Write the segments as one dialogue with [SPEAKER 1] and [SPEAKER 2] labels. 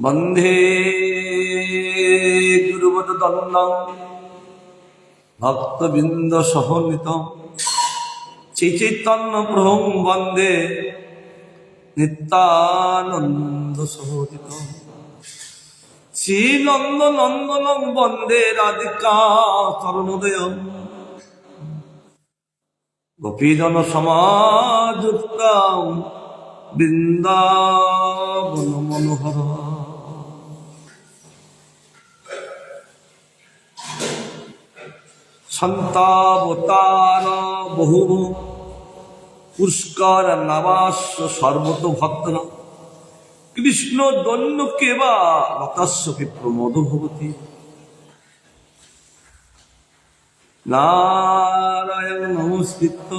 [SPEAKER 1] বন্দে গুরুবদ দণ্ডং ভক্তবৃন্দ সহনীত চৈতন্য প্রভুং বন্দে নিত্যানন্দ সহোদিত শ্রীনন্দ নন্দনং বন্দে রাধিকা চরণোদয়ং গোপীজন সমাযুক্তং বৃন্দাবন মনোহর। সন্তাবতার বহু পুষ্কর নবাস্য সর্বত ভক্ত কৃষ্ণ দন্য কেবা রতাস্য বিপ্রমোদ ভবতি। নারায়ণ নমস্কৃত্য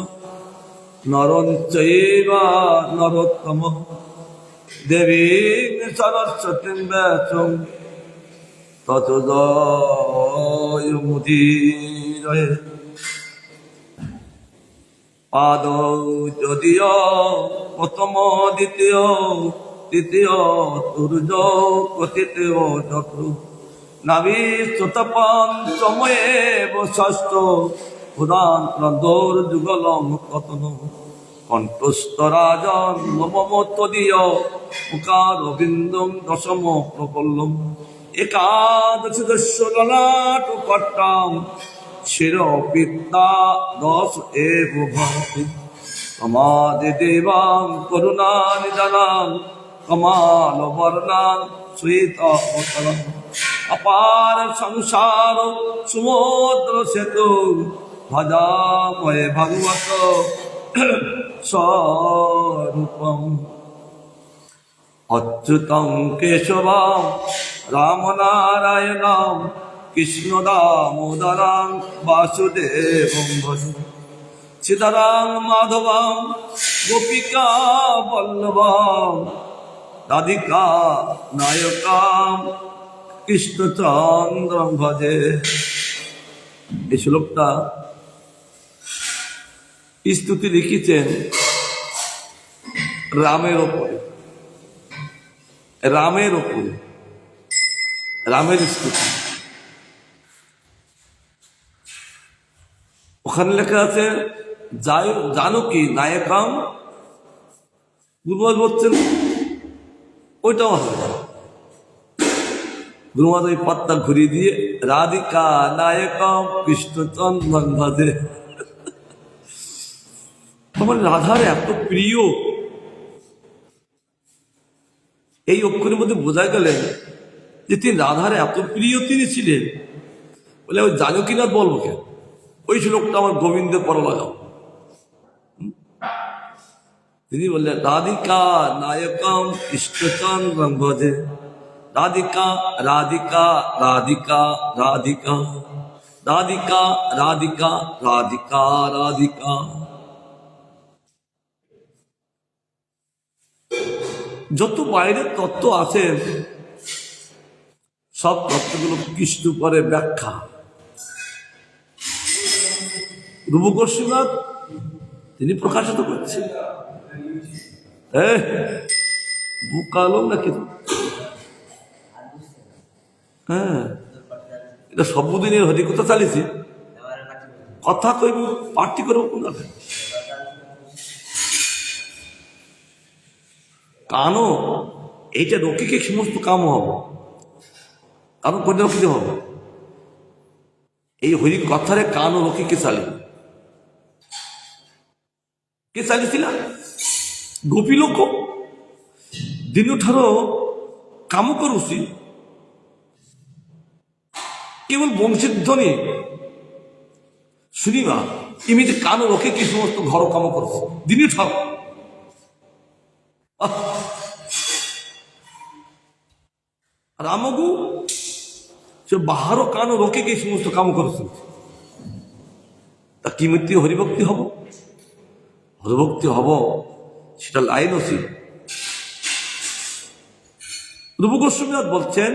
[SPEAKER 1] নরং চৈব নরোত্তমঃ দেবীং সরস্বতীং ব্যাসং ততো জয়মুদীরয়ে। পাদ যদিও প্রথম দ্বিতীয় তৃতীয় তুর্য প্রতীয় চক্র নাবিশ্চত পঞ্চময়েব ষষ্ঠ পুরাণ প্রদোর যুগলং কতন কণ্ঠস্থ রাজন নবম তদীয় মুখার বিন্দুং দশম প্রকল্লম একাদশ দস্য ললাট পট্টং শির পিতা দশ এব ভবতি। কমাদি দেবাং করুণা নিদানাং কমাল বর্ণাং শ্বেত অবতরং অপার সংসার সমুদ্র সেতু ভজাময়ে ভগবত স্বরূপম। অচ্যুতং কেশবং রামনারায়ণং কৃষ্ণ দামোদরং বাসুদেবং ভজে। শ্রীধরং মাধবং গোপিকা বল্লভং রাধিকা নায়কাং কৃষ্ণচন্দ্রং ভজে। এই শ্লোকটা স্তুতি লিখেছেন রামের ওপরে, রামের ওপরে, রামের স্তুতি। ওখানে লেখা আছে জানকী নায়কাম, গুরুমাজ বলছেন ওইটাও হবে। গুরুমাজ ওই পাত্তা ঘুরিয়ে দিয়ে রাধিকা নায়কাম কৃষ্ণচন্দ্র ভজে। আমার রাধার এত প্রিয়, এই অক্ষরের মধ্যে বোঝা গেলেন যে তিনি রাধার এত প্রিয় তিনি ছিলেন বলে ওই জানকীনাথ বলবো কেন, ওই শ্লোকটা আমার গোবিন্দের পর লাগাও। তিনি বললেন রাধিকা নায়কম কৃষ্ণচন্দ্র ভজে। রাধিকা রাধিকা রাধিকা রাধিকা রাধিকা রাধিকা রাধিকা রাধিকা। যত বাইরের তত্ত্ব আছে সব তত্ত্বগুলো কৃষ্ণ করে ব্যাখ্যা। রূপ গোস্বামীনাথ তিনি প্রকাশিত করছেন। বুকালো নাকি? হ্যাঁ, এটা সবদিনের হরিকথা চালিয়েছি, কথা কইব পার্টি করবো কোন কানও এইটা রকিকে সমস্ত কামও হব, কারণ কোন রকিতে হবে এই হরি কথারে কানও রকিকে চালিয়ে। কে চালিয়েছিল? ଗୋପୀ ଲୋକ ଦିନଠାରୁ କାମ କରୁଛି, କେବଳ ବଂଶୀ ଧ୍ୱନି ଶୁଣିବା ଏମିତି କାନ ରଖିକି ସମସ୍ତ ଘର କାମ କରୁଛି ଦିନଠାରୁ। ରାମକୁ ସେ ବାହାର କାନ ରଖିକି ସମସ୍ତ କାମ କରୁଛନ୍ତି। ତା କେମିତି ହରିଭକ୍ତି ହବ? হরিভক্তি হব সেটা লাইন আছে। রূপ গোস্বামীনাথ বলছেন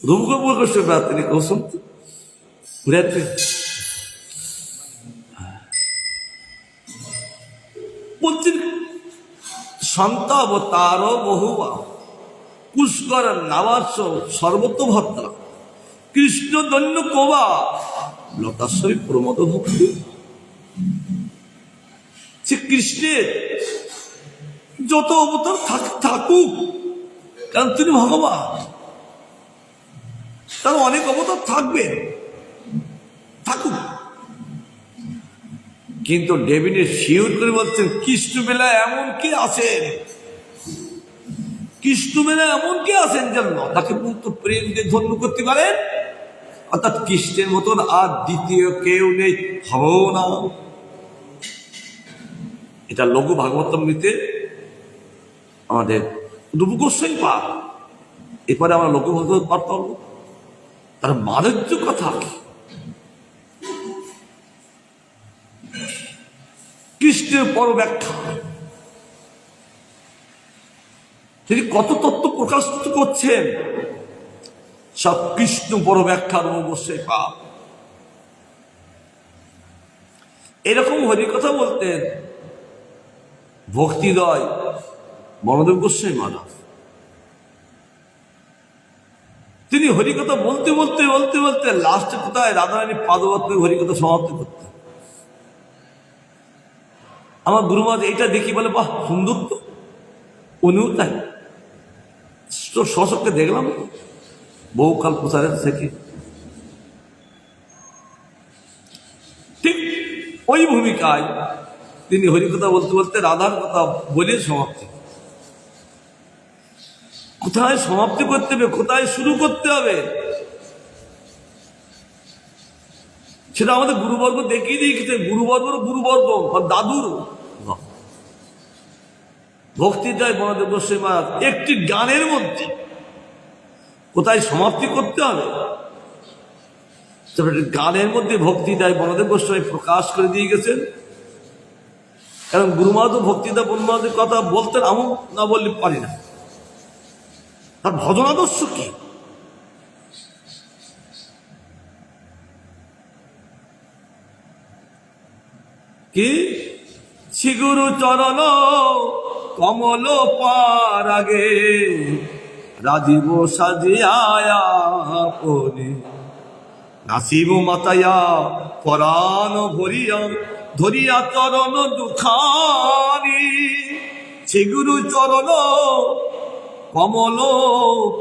[SPEAKER 1] রূপ গোস্বামীনাথ তিনি কৌশল বলছেন সন্তাবতার বহুবা পুষ্কর নাবাস সর্বতভদ্র কৃষ্ণ দন্য কোবা লতাশ্বরী প্রমোদ ভক্তি। সে কৃষ্ণের যত অবতার থাকুক, কারণ তিনি ভগবান, তার অনেক অবতার থাকবে, থাকুক, কিন্তু ডেভিডের শিওর করে বলছেন কৃষ্ণ বেলায় এমন কে আছেন, কৃষ্ণ বেলায় এমন কে আছেন যে লতাকে পর্যন্ত প্রেম দিয়ে ধন্য করতে পারেন, অর্থাৎ কৃষ্ণের মতন আর দ্বিতীয় কেউ নেই, হবেও না। এটা লঘু ভাগবতামৃতে আমাদের রূপ গোস্বামী পাঠ, এরপরে আমরা লঘু ভাগবত পাঠ পাবো। তার মাধুর্য কথা কি, কৃষ্ণের পর ব্যাখ্যা, তিনি কত তত্ত্ব প্রকাশ করছেন, সব কৃষ্ণ বড় ব্যাখ্যার অবশ্যই পাপ। এরকম হরিকথা বলতেন ভক্তিদয় বনদেব গোস্বামী মহারাজ। তিনি হরিকথা বলতে বলতে বলতে বলতে লাস্টে কোথায় রাধারানী পাদপত্রে হরিকথা সমাপ্তি করতেন। আমার গুরুমাজ এইটা দেখি বলে বাহ সুন্দর তো, উনিও তাই স্বচক্ষে দেখলাম বহুকাল প্রচারের থেকে। ঠিক ওই ভূমিকায় তিনি হরিকথা বলতে বলতে রাধার কথা বলে সমাপ্তি, কোথায় সমাপ্তি করতে হবে, কোথায় শুরু করতে হবে, সেটা আমাদের গুরুবর্গ দেখিয়ে দিয়েছে। গুরুবর্গ দাদুর ভক্তি দেয় বনদেব গোস্বামী মহারাজ একটি গানের মধ্যে কোথায় সমাপ্তি করতে হবে, গানের মধ্যে ভক্তি দেয় বনদেব গোস্বামী প্রকাশ করে দিয়ে গেছেন। কারণ গুরুমাদ ভক্তিদা বনমাদের কথা বলতেন, আমি না বললে পারি না। তার ভজনাদর্শ কি, কি শ্রীগুরু চরণ কমল পারাগে রাজীব সাজিয়া পরে নাসিব মাতায়া পরাণ ভরিয়া ধরিয়া চরণ দুখানি। শ্রীগুরু চরণ কমল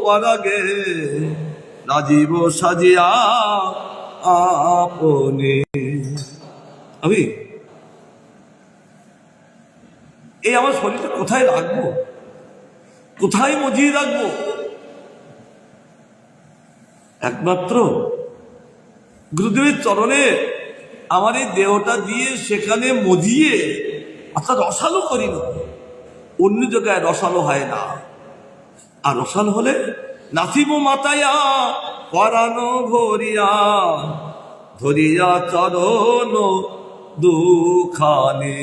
[SPEAKER 1] পরাগে রাজীব সাজিয়া আপনে। আমি এই আমার শরীরটা কোথায় রাখবো, কোথায় মজিয়ে রাখবো? একমাত্র গুরুদেবের চরণে আমার এই দেহটা দিয়ে সেখানে মজিয়ে, অর্থাৎ রসালো করি না, অন্য জায়গায় রসালো হয় না। আর রসালো হলে নাচিব মাতায়া পরানো ভরিয়া ধরিয়া চরণ দুখানে।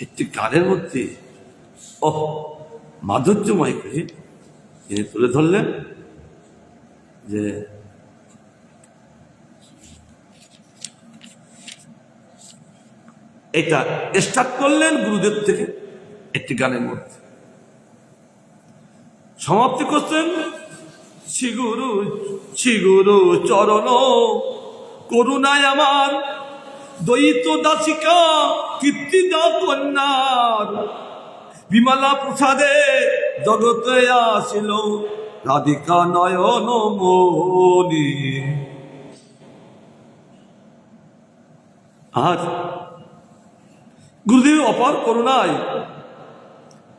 [SPEAKER 1] একটি গানের মধ্যে মাধুর্যময় করে তিনি তুলে ধরলেন যে এটা স্টার্ট করলেন গুরুদেব থেকে একটি গানের মধ্যে, সমাপ্তি করছেন শ্রীগুরু চরণ করুণায় আমার দ্বৈত দাসিকা কীর্তিদা কন্যার বিমলা প্রসাদে জগতে আসিল রাধিকা নয়ন মনি। আর গুরুদেব অপার করুণায়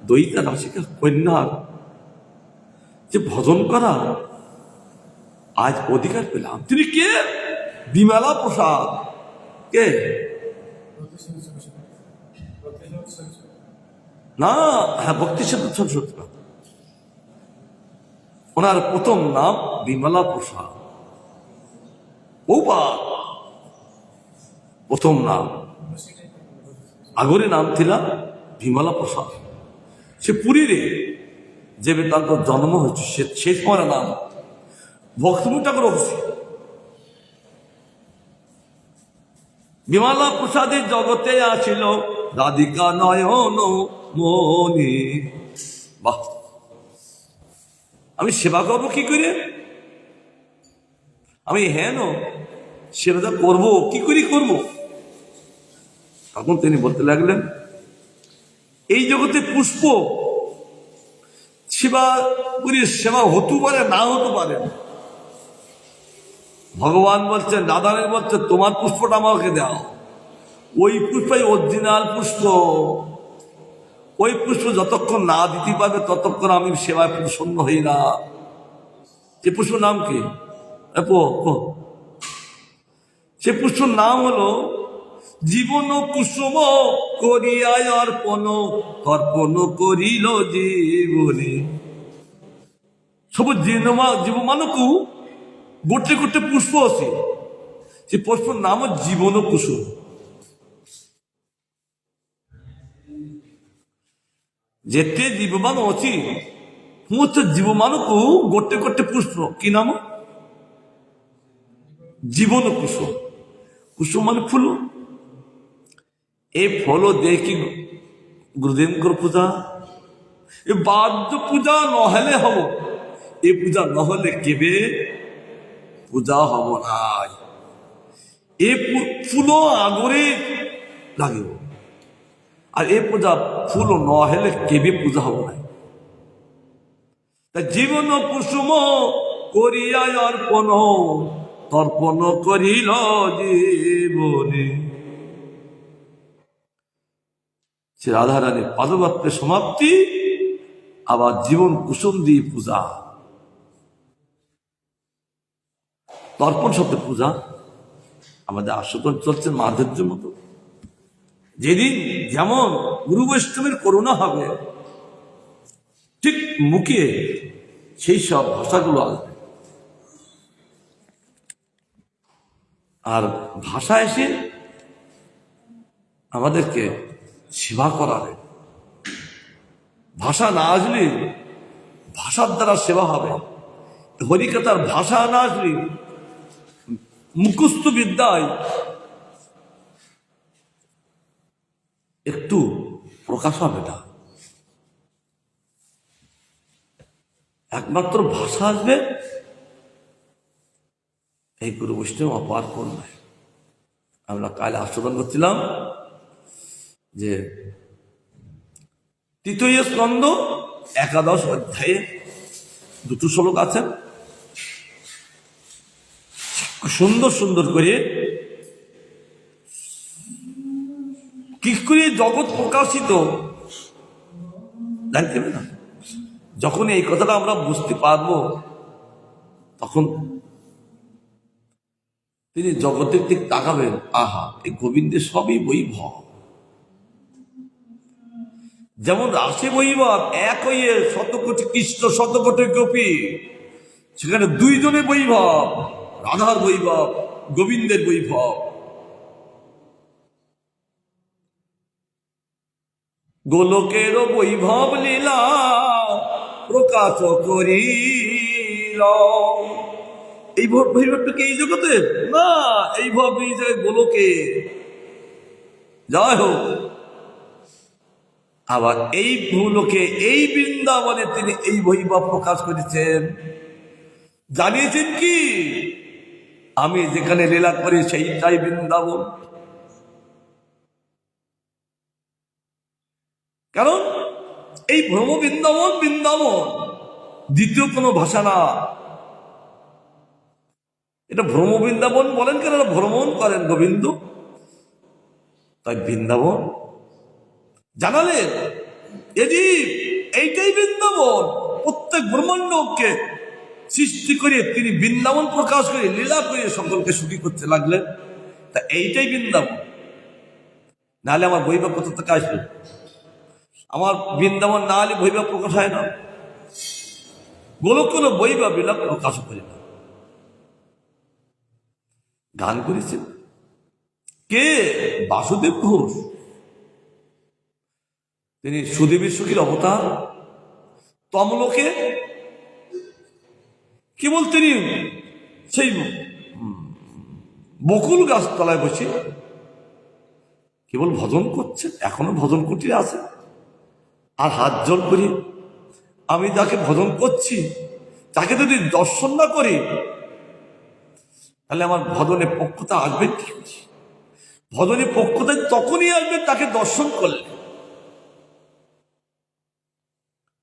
[SPEAKER 1] দ্বৈতা দাসিকা কন্যার যে ভজন করা আজ অধিকার পেলাম। তিনি কে? বিমলা প্রসাদ। কে? না, হ্যাঁ, ভক্তি সত্য। ওনার প্রথম নাম বিমলা প্রসাদ, প্রথম নাম, আগরে নাম ছিল বিমলা প্রসাদ। সে পুরীরে যে তার জন্ম হয়েছে সে সময় নাম ভক্তিমূল ঠাকুর অবশ্যই। বিমলা প্রসাদের জগতে আসিল রাধিকা নয়ন মনি। বাহ, আমি সেবা করবো কি করে? আমি হেন সেবাটা করবো কি করে করবো? তখন তিনি বলতে লাগলেন, এই জগতে পুষ্প শিবাগুরির সেবা হতে পারে, না হতে পারে। ভগবান বলছেন, রাধারানী বলছে, তোমার পুষ্পটা আমাকে দাও। ওই পুষ্পই অরিজিনাল পুষ্প। ওই পুষ্প যতক্ষণ না দিতে পারবে ততক্ষণ আমি সেবায় প্রসন্ন হই না। সে পুষ্প নাম কি? সে পুষ্পর নাম হলো জীবন কুসুম করিয়ায় অর্পণ, অর্পণ করিল জীবনে। সবু জীবমানকু গোটে গোটে পুষ্প আছে, সে পুষ্পর নাম জীবন কুসুম। যেতে জীবমান অছি সমস্ত জীবমানকু গোটে গোটে পুষ্প কি নাম? জীবন কুসুম। কুসুম মানে ফুল। এই ফল দেখি গুরুদেবଙ୍କର পূজা, এ বাদ্য পূজা নহলে হব, এ পূজা নহলে কেবে পূজা হব নাই। এ ফুল আগরে লাগিব, আর এ পূজা ফুল নহলে কেবে পূজা হব নাই। জীবন কুসুম করিয়া অর্পণ, তর্পণ করিল জীবনে। সে রাধারানীর পাদপত্রের সমাপ্তি, আবার জীবন কুসুম দিয়ে পূজা। তর্পণ শব্দ পূজা। আমাদের আশুতন চলছে মাধুর্যের মতো। যেদিন যেমন গুরু বৈষ্ণবের করুণা হবে, ঠিক মুখে সেই সব ভাষাগুলো আসবে। আর ভাষা এসে আমাদেরকে সেবা করাবে। ভাষা না আসলে ভাষার দ্বারা সেবা হবে। হরিকথার ভাষা না আসলে মুখস্থ বিদ্যায় একটু প্রকাশ হবে না। একমাত্র ভাষা আসবে এই গুরু বৈষ্ণব অপার করবে। আমরা কাল আস্বাদন করছিলাম যে তৃতীয় স্কন্ধ 11 অধ্যায়ে 2 শ্লোক আছে, সুন্দর সুন্দর করে কি করে জগৎ প্রকাশিত জানতে হবে না। যখন এই কথাটা আমরা বুঝতে পারবো, তখন তিনি জগতের দিক তাকাবেন, আহা এই গোবিন্দের সবই বৈভব। যেমন রাশি বৈভব এক হইয়ে শতকোটি কৃষ্ণ শতকোটি গোপী, সেখানে 2 জনের বৈভব, রাধার বৈভব, গোবিন্দের বৈভব। গোলকের বৈভব লীলা প্রকাশ করিল। এই বৈভবটা কি এই জগতে না, এই ভাব এই জায়গায় গোলকে। যাই হোক, আবার এই ভূলোকে এই বৃন্দাবনে তিনি এই বৈভব প্রকাশ করেছেন। জানিয়েছেন কি, আমি যেখানে লীলা করি সেইটাই বৃন্দাবন। কারণ এই ভ্রম বৃন্দাবন, বৃন্দাবন দ্বিতীয় কোনো ভাষা না। এটা ভ্রম বৃন্দাবন বলেন কেন? ভ্রমণ করেন গোবিন্দ, তাই বৃন্দাবন জানালেন। এদি এইটাই বৃন্দাবন। প্রত্যেক ব্রহ্মাণ্ডকে সৃষ্টি করে তিনি বৃন্দাবন প্রকাশ করে লীলা করে সকলকে সুখী করতে লাগলেন। তা এইটাই বৃন্দাবন। নাহলে আমার বৈভব কোথা থেকে আসবে? আমার বৃন্দাবন না হলে বৈভব প্রকাশ হয় না। গোলক কোনো বৈভব লীলা প্রকাশ করে না। গান করেছেন কে? বাসুদেব ঘোষ। তিনি সুদেবীর সখীর অবতার। তমলোকে কেবল তিনি সেই বকুল গাছ তলায় বসে কেবল ভজন করছেন, এখনো ভজন কুটিরে আছে। আর হাত জোর করি, আমি যাকে ভজন করছি তাকে যদি দর্শন না করি তাহলে আমার ভজনে পক্ষতা আসবে কি করে? ভজনে পক্ষতা তখনই আসবে তাকে দর্শন করলে।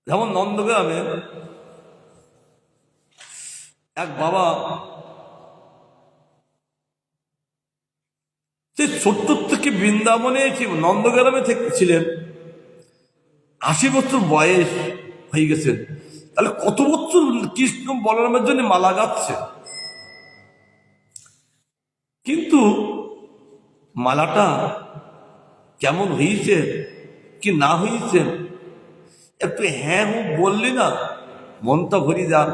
[SPEAKER 1] যেমন নন্দগ্রামে এক বাবা, সে ছোট্ট থেকে বৃন্দাবনে নন্দগ্রামে ছিলেন, 80 বছর বয়স হয়ে গেছে। তাহলে কত বছর কৃষ্ণ বলরামের জন্য মালা গাচ্ছে। কিন্তু মালাটা কেমন হয়েছে কি না হয়েছে, একটু হ্যাঁ হু বললি না মনটা ভরি যান।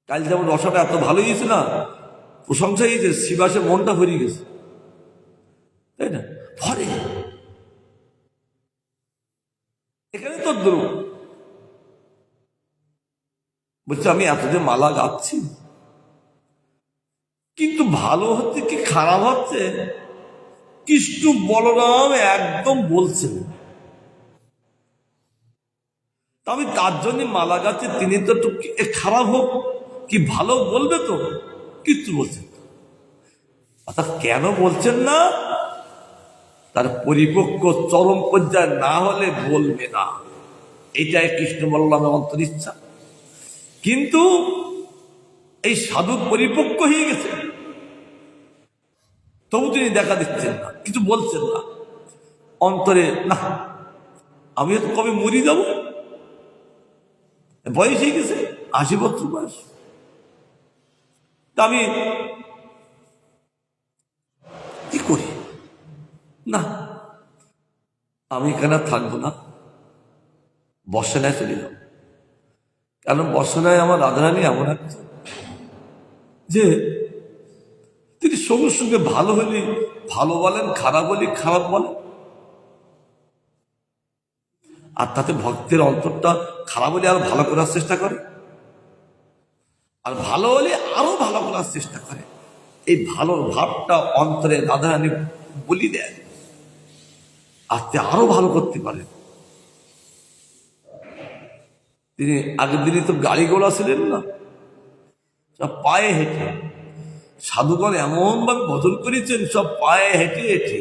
[SPEAKER 1] কাল যেমন রসাটা এত ভালো হয়েছে না, প্রশংসা হয়েছে, শিবাসে মনটা ভরিয়ে গেছে, তাই না? ভরে এখানে তোর দ্রুপ বলছে আমি এতদিন মালা গাচ্ছি, কিন্তু ভালো হচ্ছে কি খারাপ হচ্ছে কৃষ্ণ বলরাম একদম বলছেন। আমি তার জন্য মালা গাচ্ছি, তিনি তো একটু খারাপ হোক কি ভালো বলবে তো, কিচ্ছু বলছেন। অর্থাৎ কেন বলছেন না, তার পরিপক্ক চরম পর্যায়ে না হলে বলবে না, এটাই কৃষ্ণ বলরামের অন্তরিচ্ছা। কিন্তু এই সাধু পরিপক্ক হয়ে গেছে, তবু তিনি দেখা দিচ্ছেন না, কিছু বলছেন না। অন্তরে না, আমি তো কবে মরি যাব, বয়স হয়ে গেছে, 80 বছর বয়স, তা আমি কি করি না, আমি এখানে থাকবো না, বর্ষানায় চলে যাব। কারণ বর্ষানায় আমার রাধারানী এমন একজন যে তিনি সঙ্গে সঙ্গে ভালো হলে ভালো বলেন, খারাপ হলে খারাপ বলেন, আর তাতে ভক্তের অন্তরটা খারাপ হলে আরো ভালো করার চেষ্টা করে, আর ভালো হলে আরো ভালো করার চেষ্টা করে। এই ভালোর ভাবটা অন্তরে রাধারানী বলি দেয়, আস্তে আরো ভালো করতে পারে। তিনি আগের দিনই তো গাড়ি ঘোড়া ছিলেন না, সব পায়ে হেঁটে, সাধুগণ এমন ভাবে ভজন করেছেন সব পায়ে হেঁটে হেঁটে।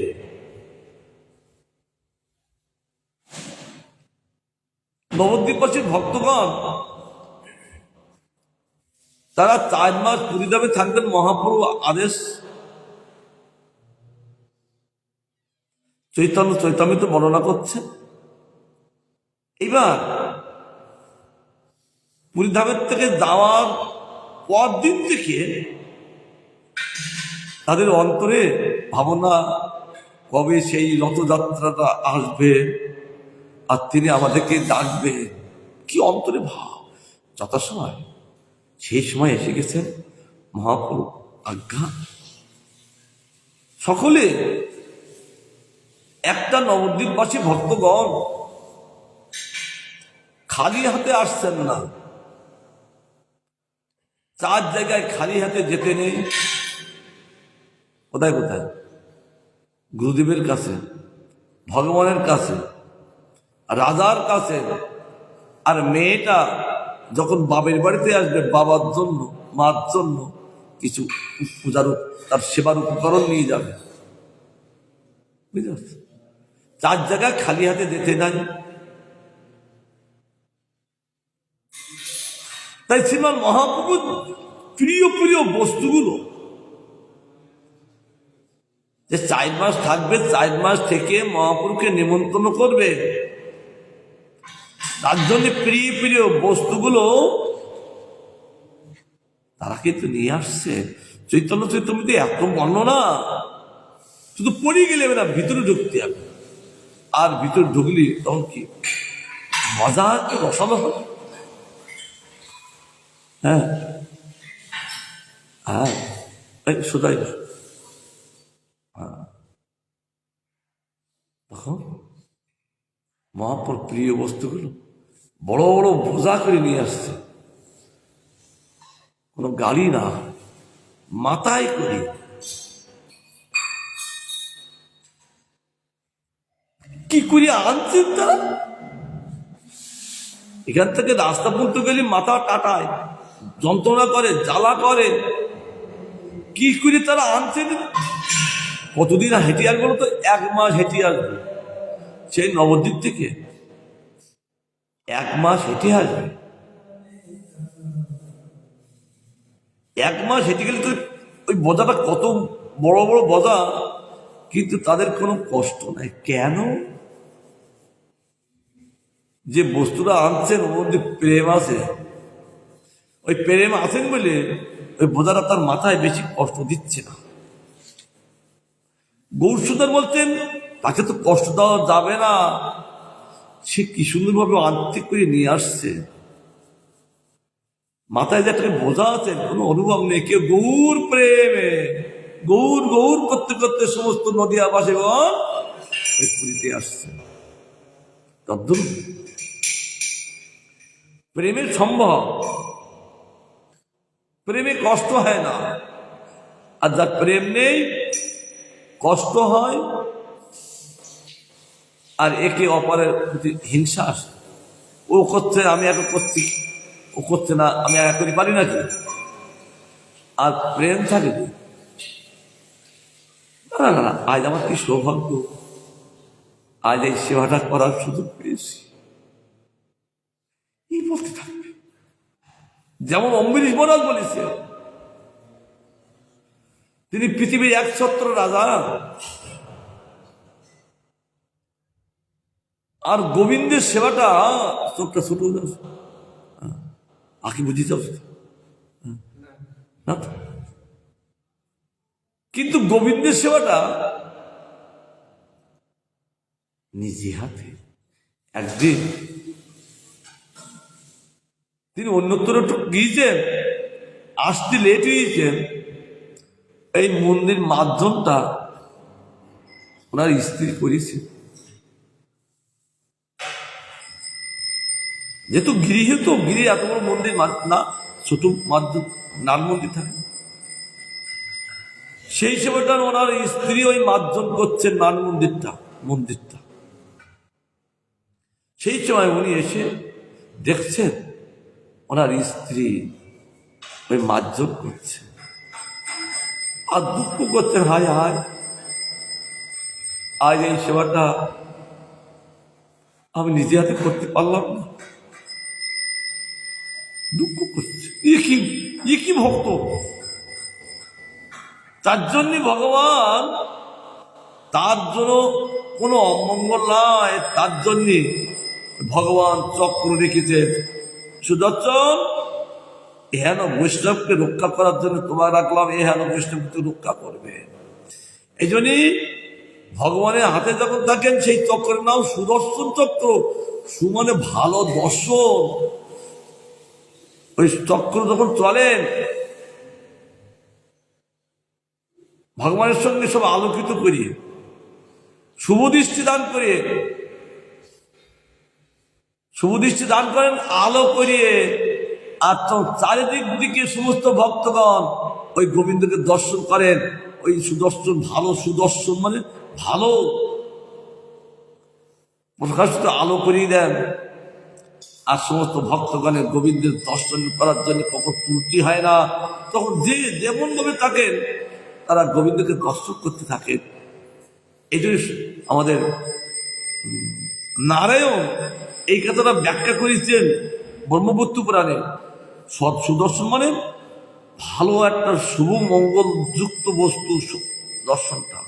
[SPEAKER 1] নবদ্বীপবাসীর ভক্তগণ তারা 4 মাস পুরীধামে থাকবেন, মহাপ্রভু আদেশ। চৈতন্য বর্ণনা করছে। এবার পুরীধামের থেকে যাওয়ার পর দিন থেকে তাদের অন্তরে ভাবনা, কবে সেই রথযাত্রাটা আসবে আর তিনি আমাদেরকে ডাকবে, কি অন্তরে ভাব। যথাসময় সেই সময় এসে গেছেন, মহাপ্রভু আজ্ঞা। সকলে একটা নবদ্বীপবাসী ভক্তগণ খালি হাতে আসছেন না, 4 জায়গায় খালি হাতে যেতে নেই। কোথায় কোথায়? গুরুদেবের কাছে, ভগবানের কাছে, রাজার কাছে। আর মেয়েটা যখন বাবের বাড়িতে আসবে, বাবার জন্য মার জন্য কিছু পূজার তার সেবার উপকরণ নিয়ে যাবে, বুঝতে পারছি। 4 জায়গায় খালি হাতে যেতে নাই। তাই শ্রীমান মহাপ্রভুর প্রিয় প্রিয় বস্তুগুলো যে 4 মাস থাকবে, 4 মাস থেকে মহাপ্রভুকে নিমন্ত্রণ করবে, তার জন্য প্রিয় প্রিয় বস্তুগুলো তারা কিন্তু নিয়ে আসছে। চৈতন্য চৈতন্যতে এত বর্ণনা, শুধু পড়ে গেলে না, ভিতরে ঢুকতে হবে। আর ভিতরে ঢুকলি তখন কি মজা, রসালো হবে। হ্যাঁ হ্যাঁ, সোজাই তখন মহাপ্রভুর প্রিয় বস্তুগুলো বড় বড় বোঝা করে নিয়ে আসছে, কোনো গাড়ি না, মাথায় করে। করে আনছেন তারা? এখান থেকে রাস্তা পর্যন্ত গেলে মাথা টাটায়, যন্ত্রণা করে, জ্বালা করে। কি করে তারা আনছেন? কতদিন হেঁটে আসবে বলো তো? 1 মাস হেঁটে আসবে সেই নবদ্বীপ থেকে, 1 মাস হেঁটে আসবে। 1 মাস হেঁটে গেলে তো ওই বোঝাটা কত বড় বড় বোঝা, কিন্তু তাদের কোনো কষ্ট নাই। কেন? যে বস্তুটা আনছেন ওর মধ্যে প্রেম আছে। ওই প্রেম আছেন বলে ওই বোঝাটা তার মাথায় বেশি কষ্ট দিচ্ছে না। গৌরসুন্দর বলতেন তাকে তো কষ্ট দেওয়া যাবে না, সে কি সুন্দরভাবে আত্মিক করে নিয়ে আসছে। মাথায় যে একটা বোঝা আছে, কোনো অনুভব নেই। কেউ গৌর প্রেমে গৌর গৌর করতে করতে সমস্ত নদীয়াবাসীগণ ওই পুরীতে আসছে। তদ্রূপ প্রেমের সম্ভব, প্রেমে কষ্ট হয় না। আর যার প্রেম নেই কষ্ট হয়, আর একে অপরের প্রতি হিংসা আসে। ও করছে আমি একা করছি, ও করছে না আমি একা করি, পারি নাকি? আর প্রেম থাকে না, না, না, আজ আমার কি সৌভাগ্য, আজ এই সেবাটা করার সুযোগ পেয়েছি, এই বলতে থাকবে। যেমন অম্বরীশ মহারাজ বলেছে, তিনি পৃথিবীর একছত্র রাজা, আর গোবিন্দের সেবাটা চোখটা ছোট আঁকি বুঝি যাও না তো। কিন্তু গোবিন্দের সেবাটা নিজে হাতে। একদিন তিনি অন্যত্র একটু গিয়েছেন, আসতে লেট হয়েছেন। এই মন্দির মাধ্যমটা ওনার স্ত্রী করেছে। যেহেতু গৃহে তো গৃহে এত বড় মন্দির না, ছোট মাধ্যম নান মন্দির থাকে, সেই সেবাটা ওনার স্ত্রী ওই মাধ্যম করছেন নান মন্দিরটা। সেই সময় উনি এসে দেখছেন ওনার স্ত্রী ওই মাধ্যম করছে, আর দুঃখ করছেন, হায় হায় আজ এই সেবাটা আমি নিজে হাতে করতে পারলাম না। দুঃখ করছে, এ কি ভক্ত! তার জন্য ভগবান, তার জন্য কোনো অমঙ্গল নয়, তার জন্য ভগবান চক্র রেখেছে। সুদর্শন, এহেন বৈষ্ণবকে রক্ষা করার জন্য তোমার রাখলাম, এহেন বৈষ্ণবকে রক্ষা করবে। এই জন্যই ভগবানের হাতে যখন থাকেন সেই চক্রের নাম সুদর্শন চক্র। সুমনে ভালো দর্শন। ওই চক্র যখন চলেন ভগবানের সঙ্গে সব আলোকিত করিয়ে, শুভদৃষ্টি দান করিয়ে, শুভদৃষ্টি দান করেন আলো করিয়ে, আর চারিদিক দিকে সমস্ত ভক্তগণ ওই গোবিন্দকে দর্শন করেন। ওই সুদর্শন, ভালো সুদর্শন মানে ভালো প্রকাশিত আলো করিয়ে দেন। আর সমস্ত ভক্তগণের গোবিন্দের দর্শন করার জন্য কখন ত্রুটি হয় না। তখন যে যেমন ভাবে থাকেন তারা গোবিন্দকে দর্শন করতে থাকেন। এই জন্য আমাদের নারায়ণ এই কথাটা ব্যাখ্যা করেছেন ব্রহ্মপুত্র পুরাণে। সৎ সুদর্শন মানে ভালো একটা শুভ মঙ্গল যুক্ত বস্তু দর্শনটা।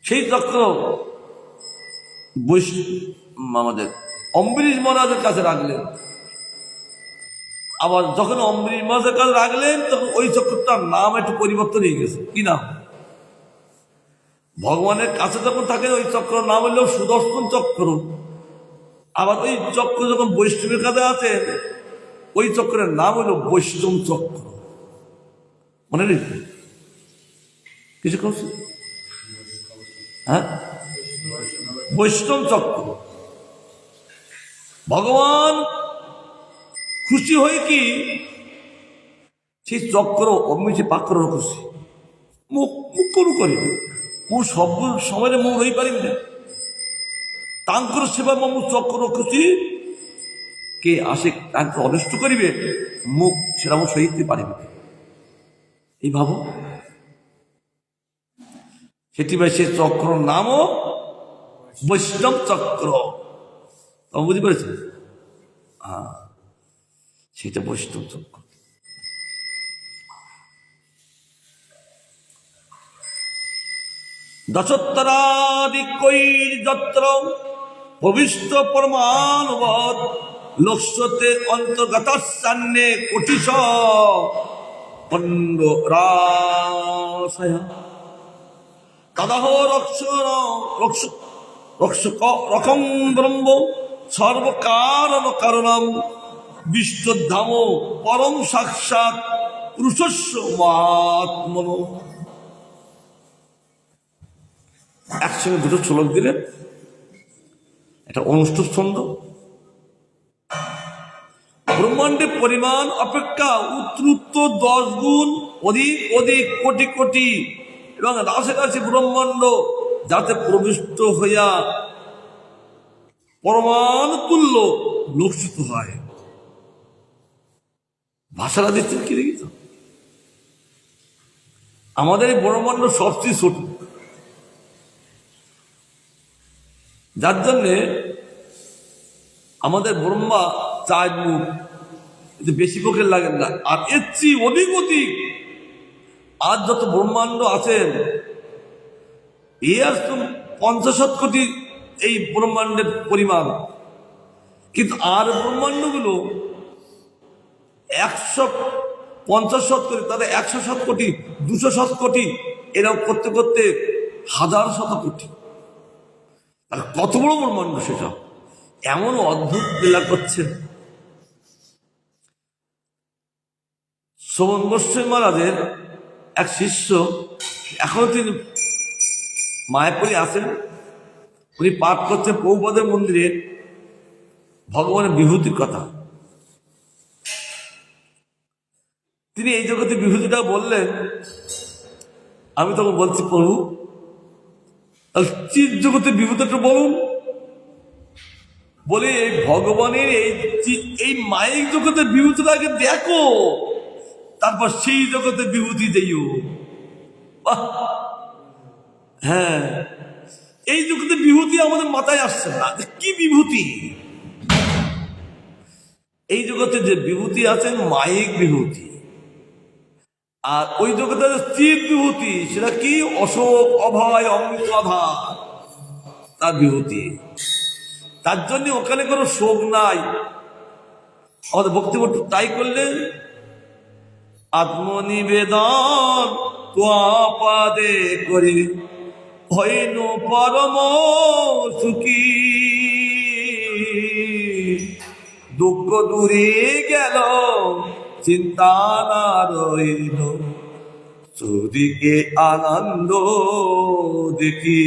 [SPEAKER 1] সেই চক্র আমাদের অম্বরীশ মহারাজের কাছে রাখলেন। আবার যখন অম্বরীশ মহারাজের কাছে রাখলেন তখন ওই চক্রটার নাম একটু পরিবর্তন হয়ে গেছে। কি নাম? ভগবানের কাছে যখন থাকেন ওই চক্র নাম হইল সুদর্শন চক্র। আবার ওই চক্র যখন বৈষ্ণবের কাছে আছেন ওই চক্রের নাম হইল বৈষ্ণব চক্র। মনে নেই কিছু করছে? হ্যাঁ, বৈষ্ণব চক্র। ভগবান খুশি হয়ে কি সেই চক্র অমিছে পাক্র খুশি মুখ করে ମୁଁ ସବୁ ସମୟରେ ମୁଁ ରହିପାରିବି ନା। ତାଙ୍କର ସେବା ମୁଁ ଚକ୍ର ରଖୁଛି, କେ ଆସେ ତାଙ୍କୁ ଅନିଷ୍ଟ କରିବେ, ମୁଁ ସେଟା ମୁଁ ସହିତେ ପାରିବି। এই ভাব, ସେଥିପାଇଁ ସେ ଚକ୍ର ନାମ ବୈଷ୍ଣବ ଚକ୍ର। ତମେ ବୁଝିପାରୁଛ? ହଁ, ସେଇটা বৈষ্ণব চক্র। দশোত্তরাদিকৈর যত্র ভবিষ্য পরমানুবদ লোকসতে অন্তর্গতান্যে কোটিশ পণ্ড রাশয় তদহ রকম ব্রহ্ম সর্বকারণ কারণম বিষ্ণুধাম পরম সাক্ষাৎ পুরুষস্য মহাত্মন। একসঙ্গে দুটো শ্লোক দিলেন, এটা অনুষ্ঠুপ ছন্দ। ব্রহ্মাণ্ডের পরিমাণ অপেক্ষা উত্তরোত্তর 10 গুণ অধিক অধিক কোটি কোটি এবং রাশি রাশি ব্রহ্মাণ্ড যাতে প্রবিষ্ট হইয়া পরমাণু তুল্য লক্ষিত হয়। ভাষাটা দিচ্ছেন কি দেখি তো, আমাদের এই ব্রহ্মাণ্ড সবচেয়ে ছোট, যার জন্যে আমাদের ব্রহ্মা 4 মুখ, বেশি পক্ষের লাগেন না। আর এর চেয়ে অধিক অধিক আর যত ব্রহ্মাণ্ড আছেন, এর 50 কোটি এই ব্রহ্মাণ্ডের পরিমাণ। কিন্তু আর ব্রহ্মাণ্ডগুলো 150 কোটি, তাদের 107 কোটি, 207 কোটি, এরকম করতে করতে 1000 কোটি। আর কত বড় ব্রহ্মাণ্ড সেটা, এমন অদ্ভুত লীলা করছে। শ্রবণ গোস্বামী মহারাজের এক শিষ্য, এখনো তিনি মায়াপুরে আছেন, উনি পাঠ করছেন প্রভুপাদের মন্দিরে ভগবানের বিভূতির কথা। তিনি এই জগতে বিভূতিটা বললেন। আমি তখন বলছি, প্রভু চিৎ জগতের বিভূতিটা বলুন। বলে এই ভগবানের এই মায়িক জগতের বিভূতিটা আগে দেখো, তারপর সেই জগতের বিভূতি দিও। হ্যাঁ, এই জগতের বিভূতি আমাদের মাথায় আসছে না, কি বিভূতি? এই জগতে যে বিভূতি আছেন মায়িক বিভূতি, আর ওই জগতের চিৎ বিভূতি, সেটা কি? অশোক, অভয়, অমৃত আধার, তার বিভূতি। তার জন্য ওখানে কোনো শোক নাই। আমাদের বক্তব্য তাই করলেন, আত্মনিবেদন তোয়াপাদে করি হইন পরম সুখী, দুঃখ দূরে গেল চিন্তা না রইল, চৌদিকে আনন্দ দেখি।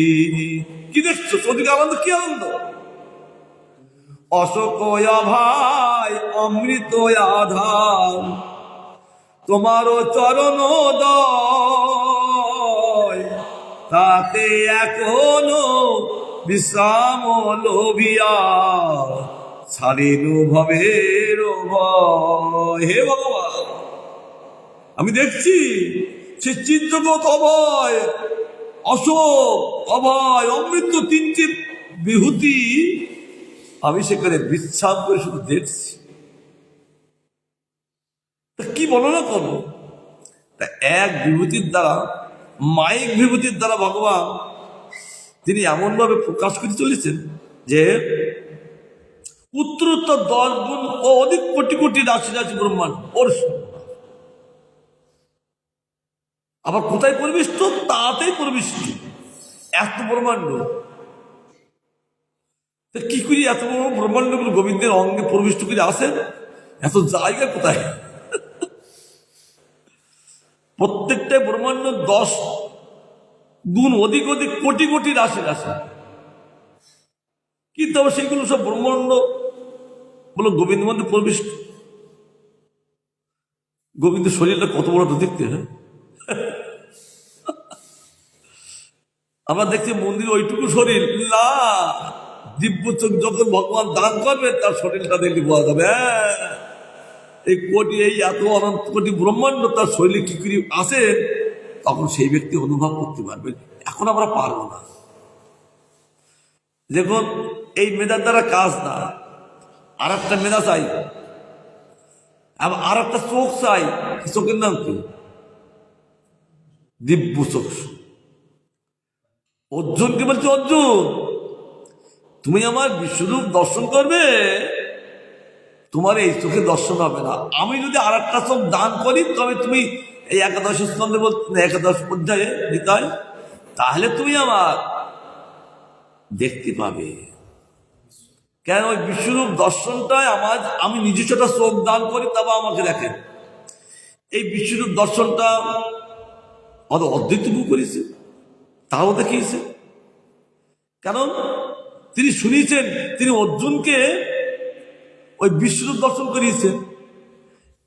[SPEAKER 1] কি দেখছো? চৌদিকে আনন্দ, কি আনন্দ? অশোক ভাই অমৃত আধার, তোমার চরণ দয়, তাতে এখনো বিশ্রাম লোভিয়া ছাড়িনু ভবের ভয়। হে ভগবান, আমি দেখছি সে চিত্রগত অভয়, অশোক, অভয়, অমৃত, 3টি বিভূতি আমি সেখানে বিশ্রাম করে শুধু দেখছি। কি বর্ণনা করবো? এক বিভূতির দ্বারা, মায়িক বিভূতির দ্বারা ভগবান তিনি এমন ভাবে প্রকাশ করে চলেছেন যে উত্তরোত্তর 10 গুণ ও অধিক কোটি কোটি রাশি রাশি ব্রহ্মাণ্ড ওর, আবার কোথায় পরিবিষ্ট? তাতেই পরিবিষ্ট। এত ব্রহ্মাণ্ড, কি করি এত বড় ব্রহ্মাণ্ডগুলো গোবিন্দের অঙ্গে প্রবিষ্ট করে আসেন? এত জায়গা কোথায়? প্রত্যেকটা ব্রহ্মাণ্ড 10 গুণ অধিক অধিক কোটি কোটি রাশি রাশি। কিন্তু আবার সেইগুলো সব ব্রহ্মাণ্ড বলো গোবিন্দ মধ্যে প্রবিষ্ট। গোবিন্দের শরীরটা কত বড় দেখতে, হ্যাঁ? আমরা দেখছি মন্দির ওইটুকু শরীর না, দিব্য চোখ যখন ভগবান দান করবে তার শরীরটা দেখলে বোঝা যাবে এই কোটি, এই এত অনন্ত কোটি ব্রহ্মাণ্ড তার শরীরে কি করে আসে, তখন সেই ব্যক্তি অনুভব করতে পারবে। এখন আমরা পারবো না। দেখুন এই মেধার দ্বারা কাজ না, আর একটা মেধা চাই, আর একটা চোখ চাই। চোখের নাম কি? দিব্য চক্ষু। অর্জুনকে বলছে, অর্জুন তুমি আমার বিশ্বরূপ দর্শন করবে, তোমার এই চোখে দর্শন হবে না। আমি যদি আর একটা চোখ দান করি, তবে তুমি এই একাদশ স্কন্ধে বলতে, একাদশ অধ্যায়ে গীতায়, তাহলে তুমি আমার দেখতে পাবে। কেন? ওই বিশ্বরূপ দর্শনটাই আমার, আমি নিজস্ব একটা চোখ দান করি, তবে আমাকে দেখেন। এই বিশ্বরূপ দর্শনটা আমাদের অদ্বৈত প্রভু করেছে, তাও দেখিয়েছে। কারণ তিনি শুনিয়েছেন, তিনি অর্জুনকে ওই বিশ্বরূপ দর্শন করিয়েছেন।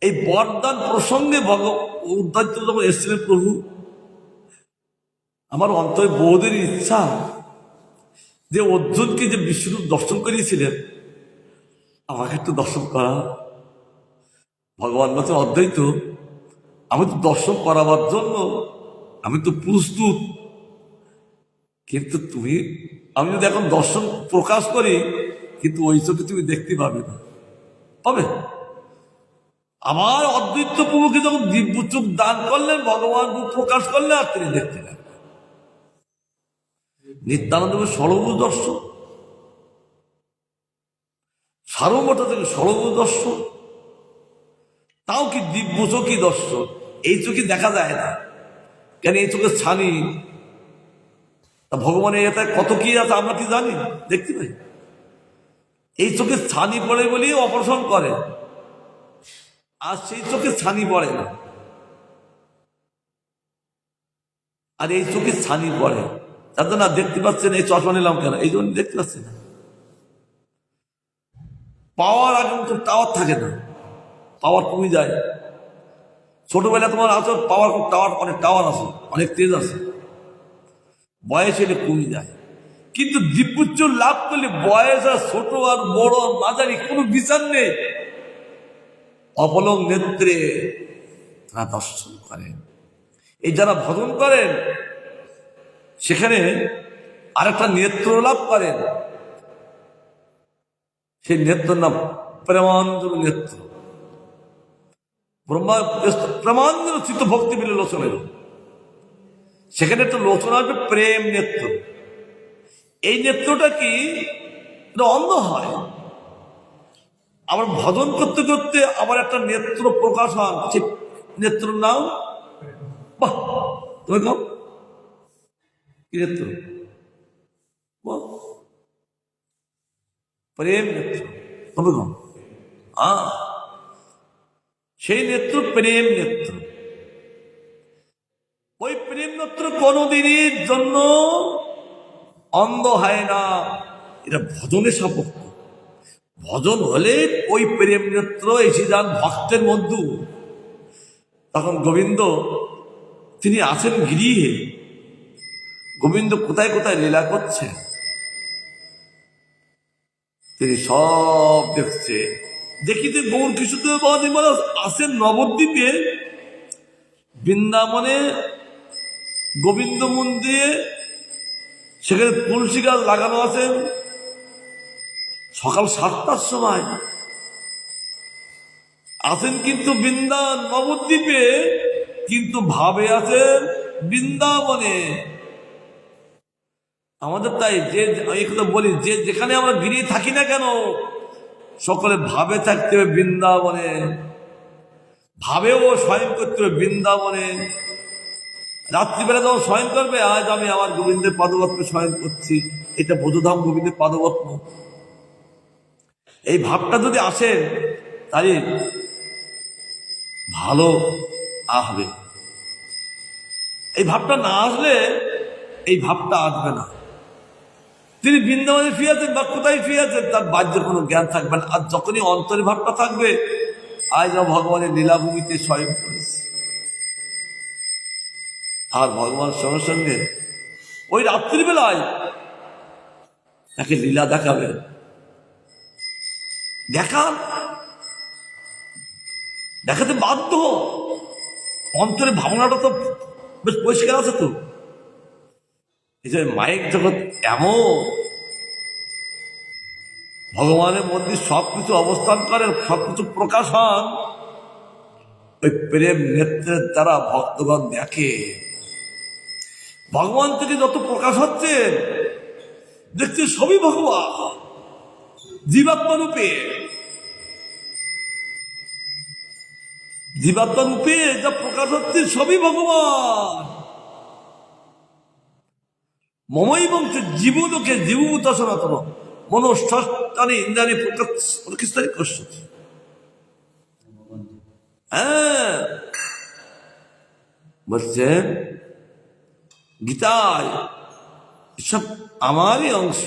[SPEAKER 1] এই বরদান প্রসঙ্গে অদ্বৈত যখন এসেছিলেন প্রভু, আমার অন্তরে বহুদের ইচ্ছা যে অর্জুনকে যে বিশ্বরূপ দর্শন করিয়েছিলেন, আমাকে একটু দর্শন করা। ভগবান বলছেন, অদ্বৈত আমি তো দর্শন করাবার জন্য আমি তো প্রস্তুত, কিন্তু তুমি, আমি যদি এখন দর্শন প্রকাশ করি, কিন্তু ওই চোখে তুমি দেখতে পাবে না। পাবে? আমার অদ্বৈত প্রভুকে যখন দিব্য চোখ দান করলেন, ভগবান রূপ প্রকাশ করলেন, আর তিনি দেখতে লাগলেন। নিত্যানন্দ ষড়ভুজ দর্শন, সার্বভৌম থেকে ষড়ভুজ দর্শন, তাও কি দিব্য চোখই দর্শন। এই চোখে দেখা যায় না, কেন? এই চোখের ছানি। তা ভগবানের এটা কত কি আছে আমরা কি জানি? দেখতে পাই। এই চোখে ছানি পড়ে বলেই অপারেশন করে, আর সেই চোখে ছানি পড়ে না। আর এই চোখে ছানি পড়ে, তার জন্য দেখতে পাচ্ছেন। এই চশমা নিলাম কেন? এই জন্য দেখতে পাচ্ছেন না। পাওয়ার আগে তো টাওয়ার থাকে না, পাওয়ার কমে যায়। ছোটবেলা তোমার আছো পাওয়ার, টাওয়ার অনেক টাওয়ার আছে, অনেক তেজ আছে, বয়স এলে কমে যায়। কিন্তু দিব্যুচ্চ লাভ করলে বয়স আর ছোট আর বড় আর মাঝারি কোনো বিচার নেই। অপলক নেত্রে তারা দর্শন করেন। এই যারা ভজন করেন, সেখানে আরেকটা নেত্র লাভ করেন, সেই নেত্রের নাম প্রেমাঞ্জন নেত্র। ব্রহ্মা প্রেমাঞ্জন চিত্ত ভক্তি মিলে লোচনে, সেখানে একটা লোচনা একটা প্রেম নেত্র। এই নেত্রটা কি? অন্ধ হয়। আবার ভজন করতে করতে আবার একটা নেত্র প্রকাশ হয়, সেই নেত্রর নাম, বাহ তুমি কম কি নেত্র? প্রেম নেত্র। তবে কম সেই নেত্র প্রেম নেত্র। ওই প্রেম নেত্র কোনদিনের জন্য অন্ধ হয় না। এটা ভজনের সাপেক্ষ। ভজন হলে ওই প্রেম নেত্র এসে যান ভক্তের মধ্যে। তখন গোবিন্দ তিনি আছেন গৃহে, গোবিন্দ কোথায় কোথায় লীলা করছে তিনি সব দেখছে। দেখিতে গৌর কিশোরদেব বাবাজী মহারাজ আসেন নবদ্বীপে, বৃন্দাবনে গোবিন্দ মন্দিরে, সেখানে তুলসী গাছ লাগানো আছে। সকাল 7টার সময় আছেন কিন্তু নবদ্বীপে, কিন্তু ভাবে আছেন বৃন্দাবনে। আমাদের তাই যে এই কথা বলি, যে যেখানে আমরা গিরি থাকি না কেন, সকলে ভাবে থাকতে হবে বৃন্দাবনে, ভাবেও শয়ন করতে হবে বৃন্দাবনে। রাত্রিবেলা যখন শয়ন করবে, আজ আমি আমার গোবিন্দের পাদপদ্মে শয়ন করছি, এটা বোধধাম গোবিন্দের পাদপদ্ম। এই ভাবটা যদি আসে, তাই ভালো আসবে। এই ভাবটা না আসলে এই ভাবটা আসবে না। তিনি বৃন্দাবনে ফিরেছেন বা কোথায় ফিরেছেন, তার বাহ্যের কোনো জ্ঞান থাকবে না। আর যখনই অন্তরে ভাবটা থাকবে, আজ ভগবানের লীলাভূমিতে শয়ন করেছে, আর ভগবান সঙ্গে সঙ্গে ওই রাত্রিবেলায় তাকে লীলা দেখাবেন। দেখাতে বাধ্য। অন্তরে ভাবনাটা তো বেশ পরিষ্কার আছে তো। এই যে মায়ের জগৎ এমন, ভগবানের মধ্যে সবকিছু অবস্থান করেন, সবকিছু প্রকাশ হন ওই প্রেম নেত্রের দ্বারা। ভক্তগণ দেখে ভগবান থেকে যত প্রকাশ হচ্ছে, দেখছে সবই ভগবান জীবাত্মা রূপে। জীবাত্মা রূপে যা প্রকাশ হচ্ছে সবই ভগবান। মমই বংশ জীবলোকে জীবভূত সনাতন মনস্থানে ইন্দ্রাণী প্রকাশানি করছে। হ্যাঁ, বলছেন গীতায় সব আমারই অংশ,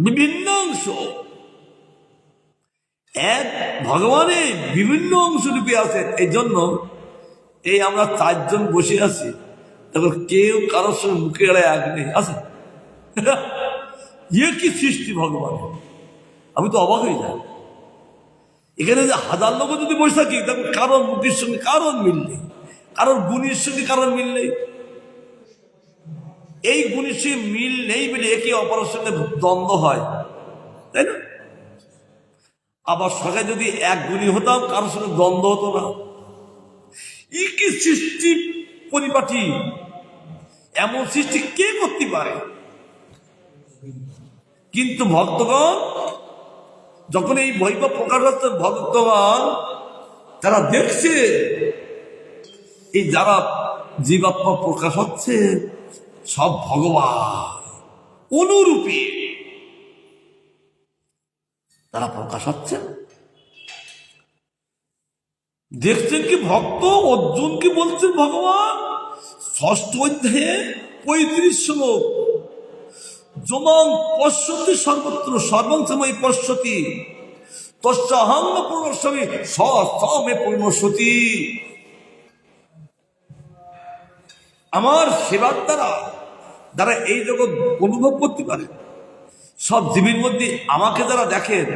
[SPEAKER 1] বিভিন্ন অংশ। এক ভগবানের বিভিন্ন অংশ রূপে আছেন। এই জন্য এই আমরা চারজন বসে আছি, তখন কেউ কারোর সঙ্গে মুখে এড়ায় আগ নেই আছে। ইয়ে কি সৃষ্টি ভগবান! আমি তো অবাক হয়ে যাই। এখানে যে হাজার লোক যদি বসে থাকি, তখন কারোর মুখের সঙ্গে কারোর মিল নেই, কারোর গুণের সঙ্গে কারোর মিল নেই। এই গুণের সঙ্গে মিল নেই বলে একে অপরের সঙ্গে দ্বন্দ্ব হয়, তাই না? আবার সবাই যদি এক গুণী হতাম, কারোর সঙ্গে দ্বন্দ্ব হতো না। ই কি সৃষ্টি পরিপাটি! এমন সৃষ্টি কে করতে পারে? কিন্তু ভক্তগণ যখন এই বৈভব প্রকাশ হচ্ছে, ভক্তগণ তারা দেখছে এই যারা জীবাত্মা প্রকাশ হচ্ছে সব ভগবান অনুরূপী তারা প্রকাশ হচ্ছে। দেখছেন কি ভক্ত অর্জুন কি বলছেন ভগবান 6ষ্ঠ অধ্যায়ে 35 শ্লোক, যমং পশ্যতি সর্বত্র সর্বং সময় পশ্যতি তস্যাহং ন পূর্ণস্বামী সে পূর্ণসতী। আমার সেবার দ্বারা এই জগৎ অনুভব করতে পারে। সব জীবের মধ্যে আমাকে যারা দেখেন,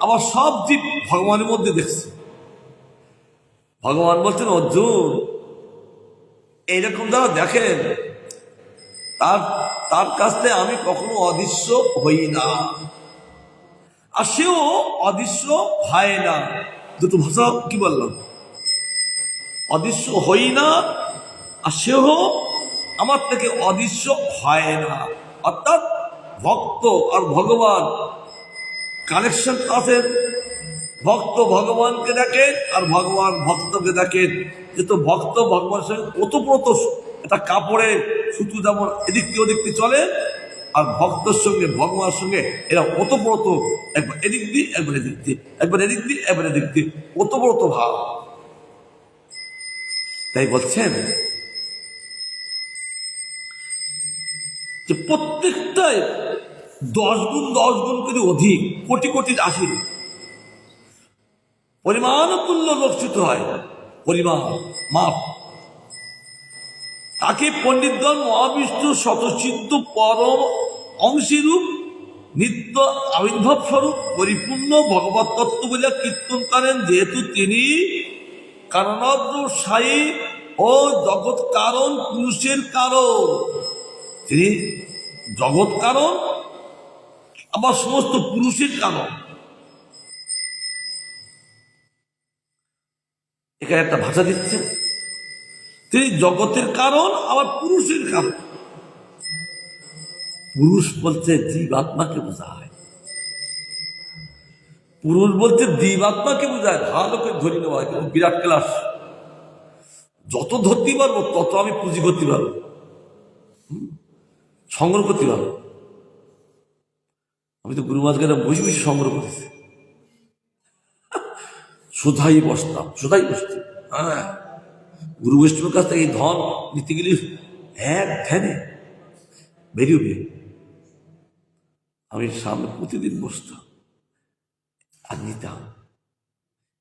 [SPEAKER 1] আবার সব জীব ভগবানের মধ্যে দেখছে। ভগবান বলছেন অর্জুন, এইরকম যারা দেখেন তার কাছ থেকে আমি কখনো অদৃশ্য হই না, আর সেও অদৃশ্য হয় না। দুটো ভাষা কি বললাম? অদৃশ্য হই না, আর সেও আমার থেকে অদৃশ্য হয় না। অর্থাৎ ভক্ত আর ভগবান কানেকশন আছে। ভক্ত ভগবানকে দেখেন আর ভগবান ভক্তকে দেখেন। যেহেতু ভক্ত ভগবানের সঙ্গে ওতপ্রোত, একটা কাপড়ে সুতো যেমন এদিক দিয়ে ওদিক দিয়ে চলে, আর ভক্তর সঙ্গে ভগবানের সঙ্গে এরা ওতপ্রোত, একবার এদিক দিয়ে একবার এদিক দিয়ে, একবার এদিক দিয়ে একবার এদিক দিয়ে, ওতপ্রোত ভাব। তাই বলছেন যে প্রত্যেকটাই 10 গুণ 10 গুণ করে অধিক, কোটি কোটি রাশি পরিমাণ তুল্য লক্ষিত হয়। পরিমাণ মাপ তাকে পণ্ডিতগণ মহাবিষ্ণু শতসিদ্ধ পরম অংশীরূপ নিত্য আবির্ভাব স্বরূপ পরিপূর্ণ ভগবত তত্ত্ব বলে কীর্তন করেন। যেহেতু তিনি কারণাদ্রসায়ী ও জগৎ কারণ পুরুষের কারণ, তিনি জগৎ কারণ আবার সমস্ত পুরুষের কারণ। এখানে একটা ভাষা দিচ্ছে, তিনি জগতের কারণ আবার পুরুষের কারণ। পুরুষ বলতে জীবাত্মাকে বোঝায়, পুরুষ বলতে জীবাত্মাকে বোঝায়। ভালো করে ধরে নেওয়া হয়, কিন্তু বিরাট ক্লাস। যত ধরতে পারবো তত আমি পুঁজি করতে পারবো, সংগ্রহ করতে পারবো। আমি তো গুরু মাঝকে বসে বসে সংগ্রহ করেছি, সোধাই বসতাম। হ্যাঁ, গুরু বৈষ্ণবের কাছ থেকে এই ধন নিতে গেলে এক ধ্যানে বেরিয়ে আমি সামনে প্রতিদিন বসতাম আর নিতাম।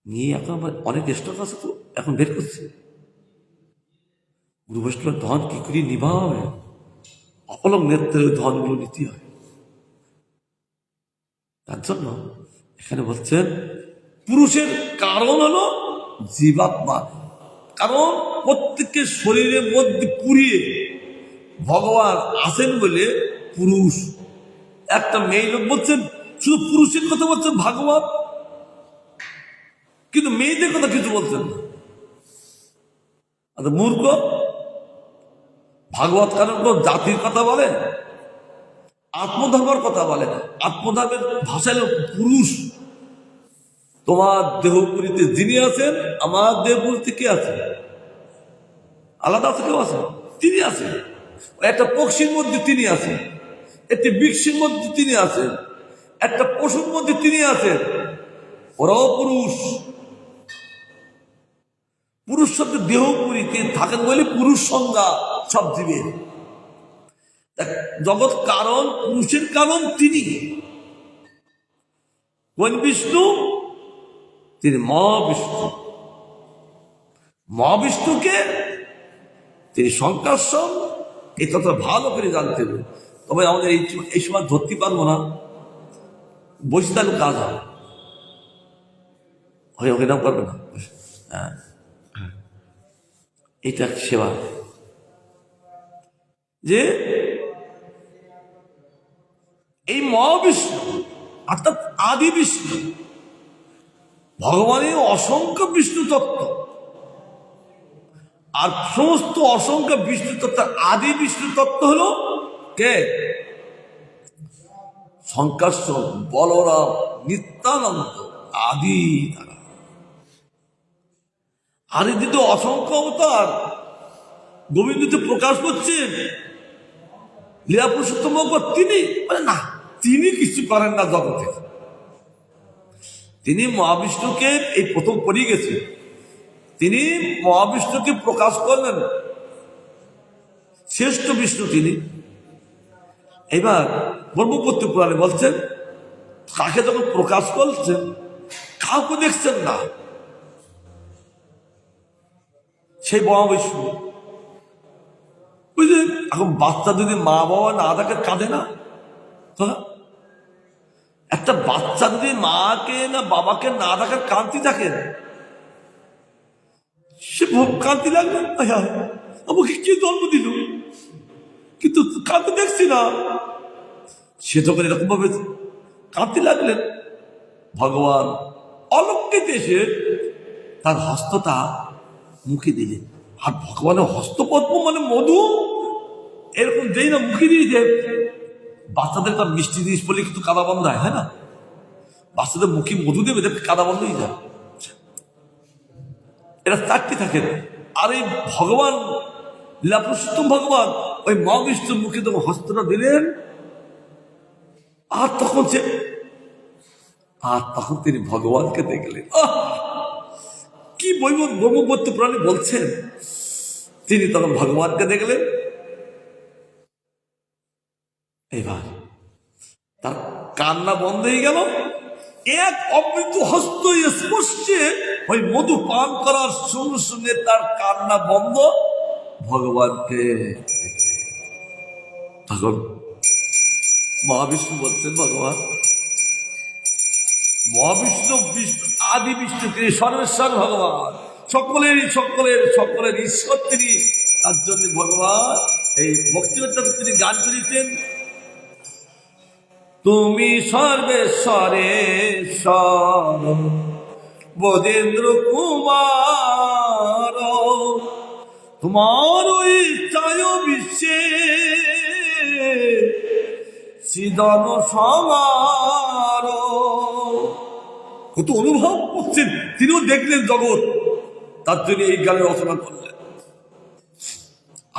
[SPEAKER 1] নিয়ে এখন আমার অনেক স্টক আছে, তো এখন বের করছে। গুরু বৈষ্ণবের ধন কি করে নিভা হবে, অপলক নেত্রের ধনগুলো নিতে হয়। তার জন্য এখানে বলছেন পুরুষের কারণ হলো জীবাত্মা। কারণ প্রত্যেকের শরীরের মধ্যে পুরিয়ে ভগবান আছেন বলে পুরুষ। একটা মেয়ে লোক বলছেন শুধু পুরুষের কথা বলছেন ভাগবত, কিন্তু মেয়েদের কথা কিছু বলছেন না। মূর্খ। ভাগবত কারণ কোন জাতির কথা বলে, আত্মধর্মের কথা বলে। আত্মধর্মের ভাষা হলো পুরুষ। তোমার দেহপুরীতে যিনি আছেন, আমার দেহপুরীতে কে আছে? আলাদা আছে? কেউ আছে? তিনি আছেন। একটা পক্ষীর মধ্যে তিনি আছেন, একটি বৃক্ষের মধ্যে তিনি আছেন, একটা পশুর মধ্যে তিনি আছেন। ওরাও পুরুষ। পুরুষ শব্দ দেহপুরীতে থাকেন বলে পুরুষ সংজ্ঞা সব জীবের। জগৎ কারণ, পুরুষের কারণ তিনি। কোন বিষ্ণু? তিনি মহাবিষ্ণু। মহাবিষ্ণুকে তিনি শঙ্কর্ষণ, এই তথা ভালো করে জানতে হবে। তবে আমাদের এই সময় ধরতে পারবো না, বসে থাকলে কাজ হয়, ওকে নাও পারবে না। হ্যাঁ, এটা সেবা। যে এই মহাবিষ্ণু অর্থাৎ আদি বিষ্ণু, ভগবানের অসংখ্য বিষ্ণু তত্ত্ব, আর সমস্ত অসংখ্য বিষ্ণু তত্ত্ব আদি বিষ্ণু তত্ত্ব হলো কে? শঙ্কর্ষণ, বলরাম, নিত্যানন্দ, আদি তারা। আদি দ্বিতীয় অসংখ্য অবতার গোবিন্দতে প্রকাশ করছেন। লীলা পুরুষোত্তম তিনি বলে না, তিনি কিছু করেন না জগতে। তিনি মহাবিষ্ণুকে এই প্রথম পড়িয়ে গেছে, তিনি মহাবিষ্ণুকে প্রকাশ করলেন, শ্রেষ্ঠ বিষ্ণু তিনি। এবার ব্রহ্মপুত্র পুরাণে বলছেন তাকে যখন প্রকাশ করছেন কাউকে দেখছেন না, সেই মহাবিষ্ণু। বুঝলেন? এখন বাচ্চা যদি মা বাবা না দেখে কাঁদে না? একটা বাচ্চা যদি মাকে না বাবাকে না দেখার কান্তি থাকে, সে কান্তি লাগবে, আমাকে কে জন্ম দিল, কিন্তু কাঁদতে দেখছি না। সে যখন এরকম ভাবে কাঁদতে লাগলেন, ভগবান অলৌকিক এসে তার হস্তটা মুখে দিলেন। আর ভগবানের হস্তপদ্ম মানে মধু, এরকম যেই না মুখে দিয়েছে। বাচ্চাদের তার মিষ্টি জিনিস বলে কিন্তু কাদা বন্ধ হয় না? বাচ্চাদের মুখে মধু দেবে, কাদা বন্ধ হয়ে যায়। এরা চারটি থাকেন। আর এই ভগবান লীলা পুরুষোত্তম ভগবান ওই মহাবিষ্ণুর মুখে যখন হস্তটা দিলেন, আর তখন তিনি ভগবানকে দেখলেন। কি ব্রহ্মপুত্র পুরাণে বলছেন, তিনি তখন ভগবানকে দেখলেন। এবার তার কান্না বন্ধ হয়ে গেল। এক অমৃত হস্ত স্পর্শে ওই মধু পান করার সঙ্গে সঙ্গে তার কান্না বন্ধ। ভগবানকে তখন মহাবিষ্ণু বলছেন, ভগবান মহাবিষ্ণু বিষ্ণু আদি বিষ্ণু, তিনি সর্বেশ্বর ভগবান, সকলের ঈশ্বর তিনি। তার জন্য ভগবান এই ভক্তিবদ্ধ তিনি গান করেছেন, তুমি সর্বেশ্বরেশ্বর বোধেন্দ্র কুমার, তোমার ইচ্ছায় বিশ্বে সৃজন সমার। কত অনুভব করছেন, তিনিও দেখলেন জগৎ, তার জন্য এই গানে রচনা করলেন।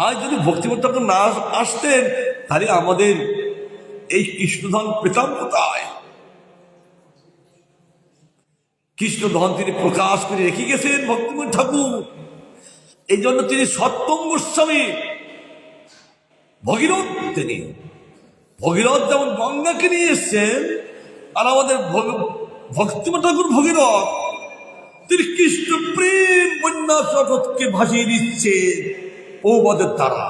[SPEAKER 1] আজ যদি ভক্তিবদ্ধ না আসতেন, তাহলে আমাদের এই কৃষ্ণধন পেতাম কোথায়? কৃষ্ণধন তিনি প্রকাশ করে রেখে গেছেন ভক্তিমোহন ঠাকুর। এই জন্য তিনি সত্যম গোস্বামী ভগীরথ। তিনি ভগীরথ যেমন গঙ্গাকে নিয়ে এসছেন, আর আমাদের ভক্তিমোহন ঠাকুর ভগীরথ, তিনি কৃষ্ণ প্রেম বন্যা জগৎকে ভাসিয়ে দিচ্ছেন ঔবাদের দ্বারা।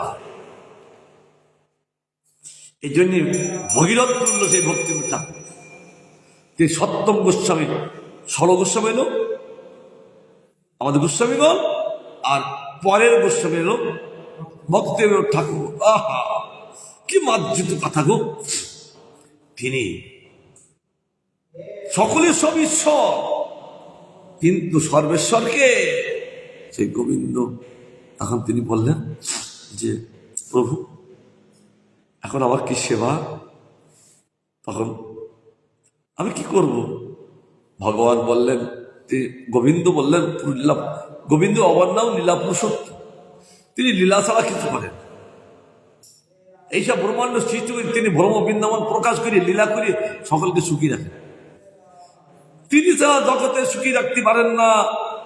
[SPEAKER 1] এই জন্য ভগীরথ তুল্য সেই ভক্তি ঠাকুর। তিনি সত্যম গোস্বামী, ষড় গোস্বামী এলো আমাদের গোস্বামীগণ, আর পরের গোস্বামী এলো ভক্তের ঠাকুর। আহা, কি মার্জিত কথা গো! তিনি সকলে সব ঈশ্বর, কিন্তু সর্বেশ্বরকে সেই গোবিন্দ। তখন তিনি বললেন যে প্রভু এখন আমার কি সেবা, তখন আমি কি করব? ভগবান বললেন, গোবিন্দ বললেন, গোবিন্দ অবার নাম লীলা পুরুষোত্তম, তিনি লীলা ছাড়া কিছু করেন। এইসব ব্রহ্মাণ্ড সৃষ্টি করে তিনি ব্রহ্ম বৃন্দাবন প্রকাশ করে লীলা করে সকলকে সুখী রাখেন। তিনি ছাড়া জগতে সুখী রাখতে পারেন না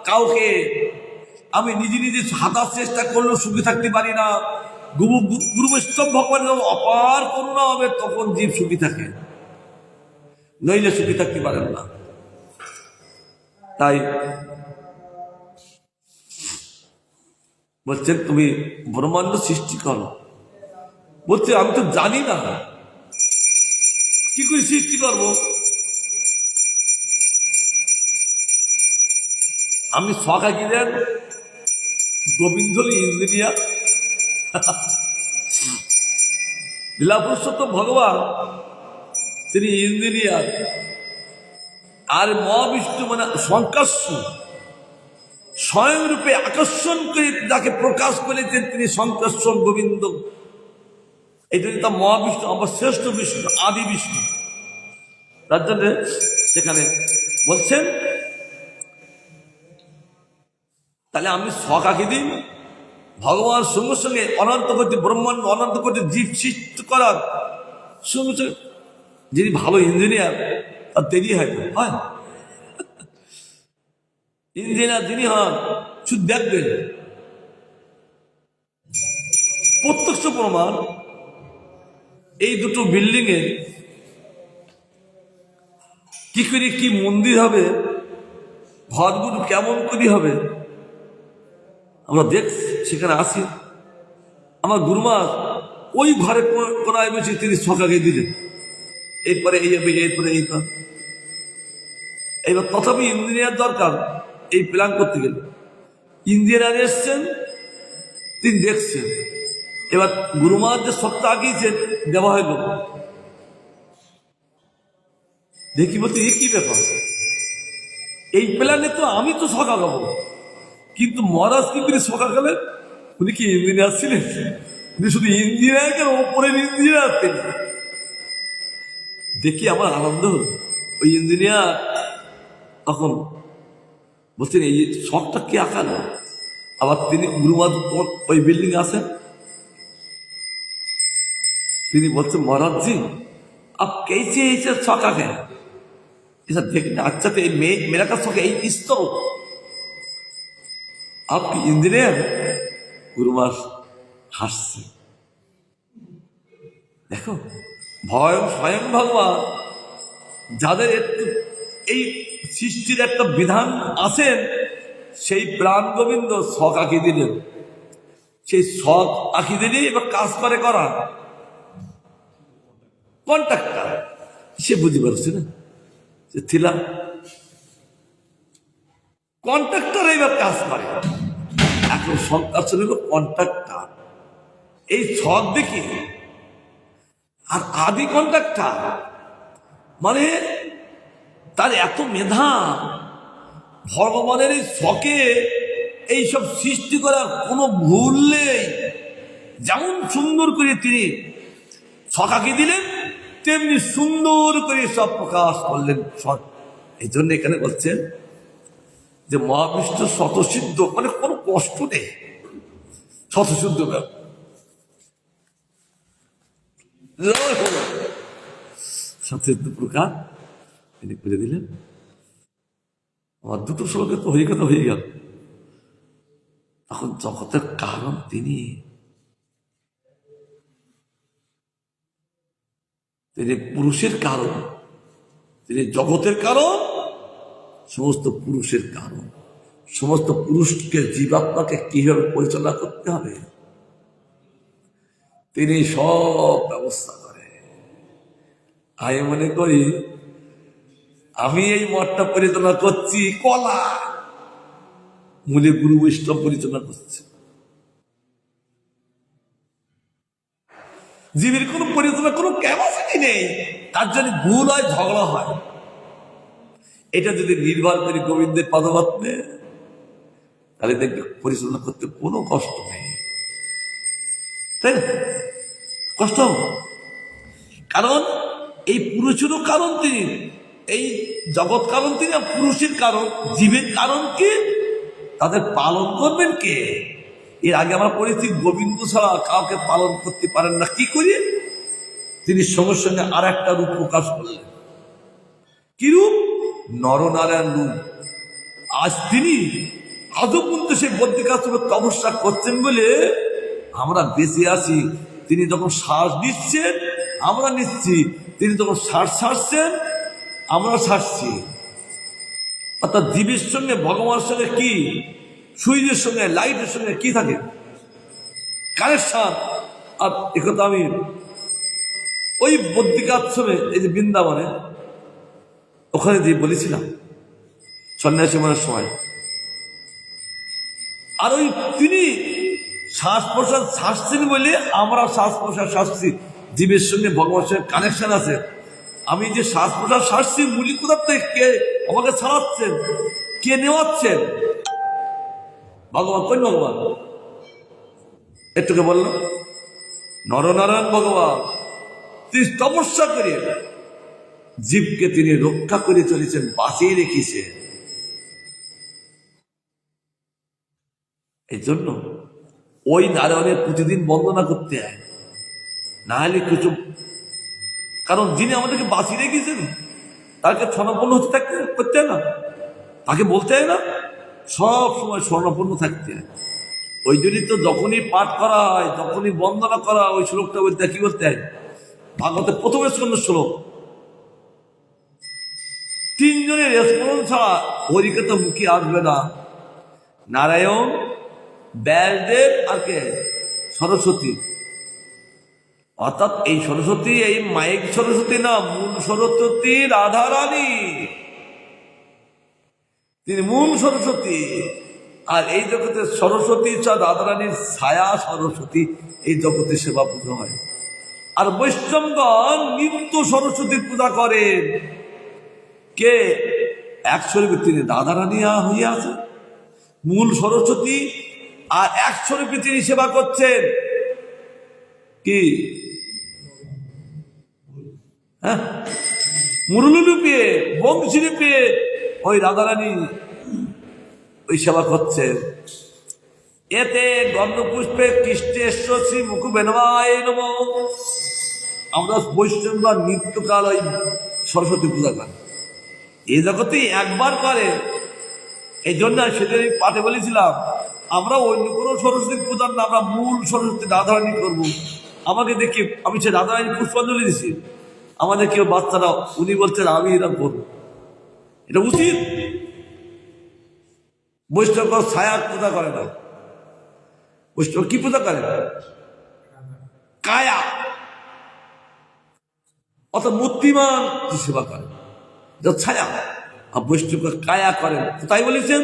[SPEAKER 1] কাউকে। আমি নিজে নিজে হাতার চেষ্টা করলেও সুখী থাকতে পারি না। গুরু বৈষ্ণব ভগবানের অপার করুণা হবে, তখন জীব সুখী থাকে, নইলে সুখী থাকতে পারেন না। তাই বলছেন তুমি ব্রহ্মাণ্ড সৃষ্টি করো। বলছে আমি তো জানি না কি করে সৃষ্টি করব। আমি সখা কি দেন, গোবিন্দ ইঞ্জিনিয়ার, লীলা পুরুষোত্তম ভগবান তিনি ইঞ্জিনিয়ার, আর মহাবিষ্ণু মানে শঙ্কর্ষণ, স্বয়ং রূপে আকর্ষণ করে যাকে প্রকাশ করেছেন তিনি শঙ্কর্ষণ গোবিন্দ। এই জন্য তার মহাবিষ্ণু আমার শ্রেষ্ঠ বিষ্ণু, আদি বিষ্ণু। তার জন্য সেখানে বলছেন তাহলে আমি সকাকে দিন ভগবান সঙ্গে সঙ্গে অনন্ত কোটি ব্রহ্মাণ্ড, অনন্ত কোটি জীব সৃষ্টি করার সঙ্গে সঙ্গে যিনি ভালো ইঞ্জিনিয়ার তার দেরি হয় ইঞ্জিনিয়ার যিনি হন শুধু দেখবেন প্রত্যক্ষ প্রমাণ। এই দুটো বিল্ডিং এ কি করে কি মন্দির হবে, ঘরগুলো কেমন করে হবে আমরা দেখ সেখানে আসি। আমার গুরুমা ওই ঘরে কোনায় বসে তিনি সকাকে দিলেন, এরপরে এই হবে, এরপরে এই হবে। এইবার তথাপি ইঞ্জিনিয়ার দরকার এই প্ল্যান করতে গেলে। ইঞ্জিনিয়ার এসছেন, তিনি দেখছেন। এবার গুরুমার যে সত্তা আঁকিয়েছেন দেওয়া হইল, দেখি বলতে এ কি ব্যাপার, এই প্ল্যানে তো আমি তো সকা খাবো, কিন্তু মহারাজ কি করে সকা গেলেন? উনি কি ইঞ্জিনিয়ার ছিলেন? উনি শুধু ইঞ্জিনিয়ার কেন, ওপরের ইঞ্জিনিয়ার তিনি। দেখি আমার আনন্দ হল। ওই ইঞ্জিনিয়ার তখন বলছেন এই শখটা কে আঁকালো? আবার তিনি গুরুমাদ ওই বিল্ডিং আসেন, তিনি বলছেন महाराज जी आप कैसे ऐसे शौक है ऐसा देखने अच्छा तो मेरा का शौक है इस तो आपकी इंजीनियर गुरुमार হাসছে। দেখো স্বয়ং ভগবান যাদের একটু এই সৃষ্টির একটা বিধান আছেন, সেই প্রাণ গোবিন্দ শখ আঁকি দিলেন। সেই শখ আঁকি দিলে এবার কাজ করে করা কন্ট্রাক্টর, সে বুঝতে পারছে না যে থিলা কন্ট্রাক্টর এবার কাজ করে। এখন সরকার ছিল কন্ট্রাক্টর, এই ছক দেখি। আর আদি কন্ট্রাক্টর মানে তার এত মেধা, ভগবানের এই ছকে এইসব সৃষ্টি করার কোনো ভুল নেই। যেমন সুন্দর করে তিনি ছকাকে দিলেন, তেমনি সুন্দর করে সব প্রকাশ করলেন। এই জন্য এখানে বলছেন যে মহাবিষ্ণু স্বতঃসিদ্ধ, মানে কোনো কষ্ট নেই, স্বতঃসিদ্ধ স্বতঃসিদ্ধ প্রকার তিনি করে দিলেন। আমার দুটো শ্লোকে তো হয়ে কথা হয়ে গেল। তখন জগতের কারণ তিনি, তিনি পুরুষের কারণ, তিনি জগতের কারণ, সমস্ত পুরুষের কারণ। সমস্ত পুরুষকে, জীবাত্মাকে কিভাবে পরিচালনা করতে হবে তিনি সব ব্যবস্থা করে। আমি মনে করি আমি এই মঠটা পরিচালনা করছি, কলা মূলে গুরু বৈষ্ণব পরিচালনা করছে। জীবের কোন পরিচালনা কোনো ক্যাপাসিটি নেই, তার জন্য ভুল হয়, ঝগড়া হয়। এটা যদি নির্ভর করি গোবিন্দের পদপদ্মে, তাহলে দেখবে পরিচালনা করতে কোনো কষ্ট নেই, তাই না? কষ্ট, কারণ এই পুরুষেরও কারণ তিনি, এই জগৎ কারণ তিনি, পুরুষের কারণ, জীবের কারণ কে, তাদের পালন করবেন কে? এর আগে আমরা পড়েছি গোবিন্দ ছাড়া কাউকে পালন করতে পারেন না। কি করি? তিনি সঙ্গে সঙ্গে আর একটা রূপ প্রকাশ করলেন। কি রূপ? নরনারায়ণ রূপ। আজ তিনি আজও পর্যন্ত সেই বদ্রিকাশ্রমে তপস্যা করছেন বলে আমরা বেঁচে আছি। তিনি যখন শ্বাস নিচ্ছেন আমরা নিচ্ছি, তিনি যখন শ্বাস ছাড়ছেন আমরা ছাড়ছি। অর্থাৎ জীবের সঙ্গে ভগবানের সঙ্গে কি, সূর্যের সঙ্গে লাইটের সঙ্গে কি থাকে? কানেকশন। আর একথা আমি ওই বদ্রিকাশ্রমে, এই যে বৃন্দাবনে, ওখানে দিয়ে বলেছিলাম সন্ন্যাসী মনের সময়। আর ওই তিনি শ্বাস প্রশ্বাস ছাড়ছেন বলে আমরা শ্বাস প্রশ্বাস ছাড়ছি, জীবের সঙ্গে ভগবানের সঙ্গে কানেকশন আছে। আমি যে শ্বাস প্রশ্বাস ছাড়ছি, মূলি কোথার থেকে কে আমাকে ছাড়াচ্ছেন, কে নেওয়াচ্ছেন? ভগবান। কোন ভগবান? একটুকে বলল নরনারায়ণ ভগবান। তিনি তপস্যা করে জীবকে তিনি রক্ষা করে চলেছেন, বাঁচিয়ে রেখেছেন। এই জন্য ওই নারায়ণের প্রতিদিন বন্দনা করতে হয়, না হলে কিছু, কারণ যিনি আমাদেরকে বাঁচিয়ে রেখেছেন তাকে স্বর্ণপূর্ণ হতে থাকতে করতে হয় না, তাকে বলতে হয় না, সব সময় স্বর্ণপূর্ণ থাকতে হয়। ওই জন্যই তো যখনই পাঠ করা হয়, যখনই বন্দনা করা, ওই শ্লোকটা বলতে কি বলতে হয়? ভাগবতের প্রথম স্কন্ধ শ্লোক, তিনজনের স্মরণ ছাড়া হরিকথা মুখে আসবে না। নারায়ণ, ব্যাসদেব আর কে? সরস্বতী। অর্থাৎ এই সরস্বতী এই মাইক সরস্বতী না, মূল সরস্বতী রাধারানী, তিনি মূল সরস্বতী। আর এই জগতে সরস্বতী রাধারানীর ছায়া সরস্বতী, এই জগতে সেবা পুজো হয়। আর বৈষ্ণবগণ নিত্য সরস্বতীর পূজা করেন। কে? এক স্বরূপে তিনি রাধারানী হইয়া আছে, মূল সরস্বতী, আর এক স্বরূপে তিনি সেবা করছেন কি? হ্যাঁ, মুরলী রূপে, বংশী রূপে ওই রাধারানী ওই সেবা করছেন। এতে গন্ধপুষ্পে কৃষ্ণেশ্বর শ্রী মুখ বেনবায় নম। আমরা বৈষ্ণবরা নিত্যকাল ওই সরস্বতী পূজা করি, এই জগতে একবার করে। এই জন্য সেদিন পাঠে বলেছিলাম, আমরা অন্য কোনো সরস্বতী পূজার না, আমরা মূল সরস্বতী রাধারানী করব। আমাকে দেখি, আমি সে রাধারানী পুষ্পাঞ্জলি দিছি, আমাদের কেউ বাচ্চারা, উনি বলছেন আমি এটা করবো, এটা উচিত। বৈষ্ণব ছায়া পূজা করে না, বৈষ্ণব কি পূজা করে? কায়া, অর্থাৎ মূর্তিমান সেবা করে, ছায়া। আর বৈষ্ণব কায়া করেন, তাই বলেছেন।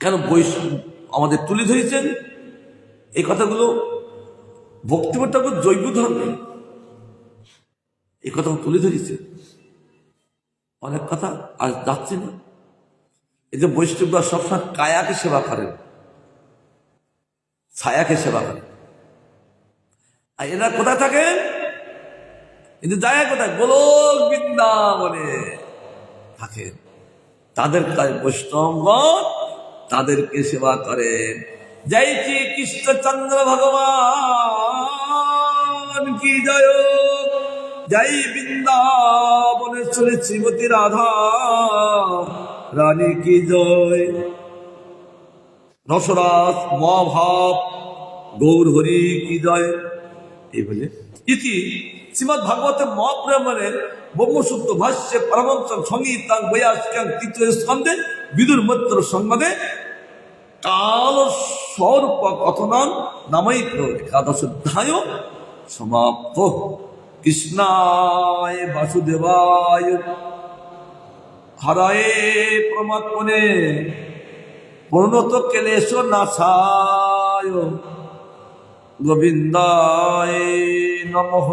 [SPEAKER 1] কেন বৈষ্ণব আমাদের তুলে ধরেছেন এই কথাগুলো? ভক্তিমত ঠাকুর জৈব ধর্মে এই কথা তুলে ধরেছে। অনেক কথা আজ যাচ্ছে না। এই যে বৈষ্ণবরা সবসময় কায়াকে সেবা করেন, ছায়াকে সেবা করেন। আর এরা কোথায় থাকেন? কিন্তু জায়গা কোথায়? গোলক বৃন্দাবনে থাকেন। তাদের বৈষ্ণবগণ তাদেরকে সেবা করেন। জয় শ্রী কৃষ্ণচন্দ্র ভগবান কি জয়, জয় বৃন্দাবনেশ্বরী শ্রীমতী রাধা রানী কি জয়। রসরাস মহাভাব গৌর হরি কি জয়। এই বলে ইতি শ্রীমদ্ ভাগবতে মহাপ্রেমে ব্রহ্মসূত্র ভাষ্যে পরমহংস সংগীতাং বৈয়াসিকাং তৃতীয় স্কন্ধে বিদুর মৈত্র সংবাদে কাল স্বরূপ কথনান নামৈত্র একাদশ অধ্যায় সমাপ্ত। কৃষ্ণায় বাসুদেবায় হরায়ে প্রমাত্মনে পূর্ণত ক্লেশ নাশায় গোবিন্দায় নমঃ।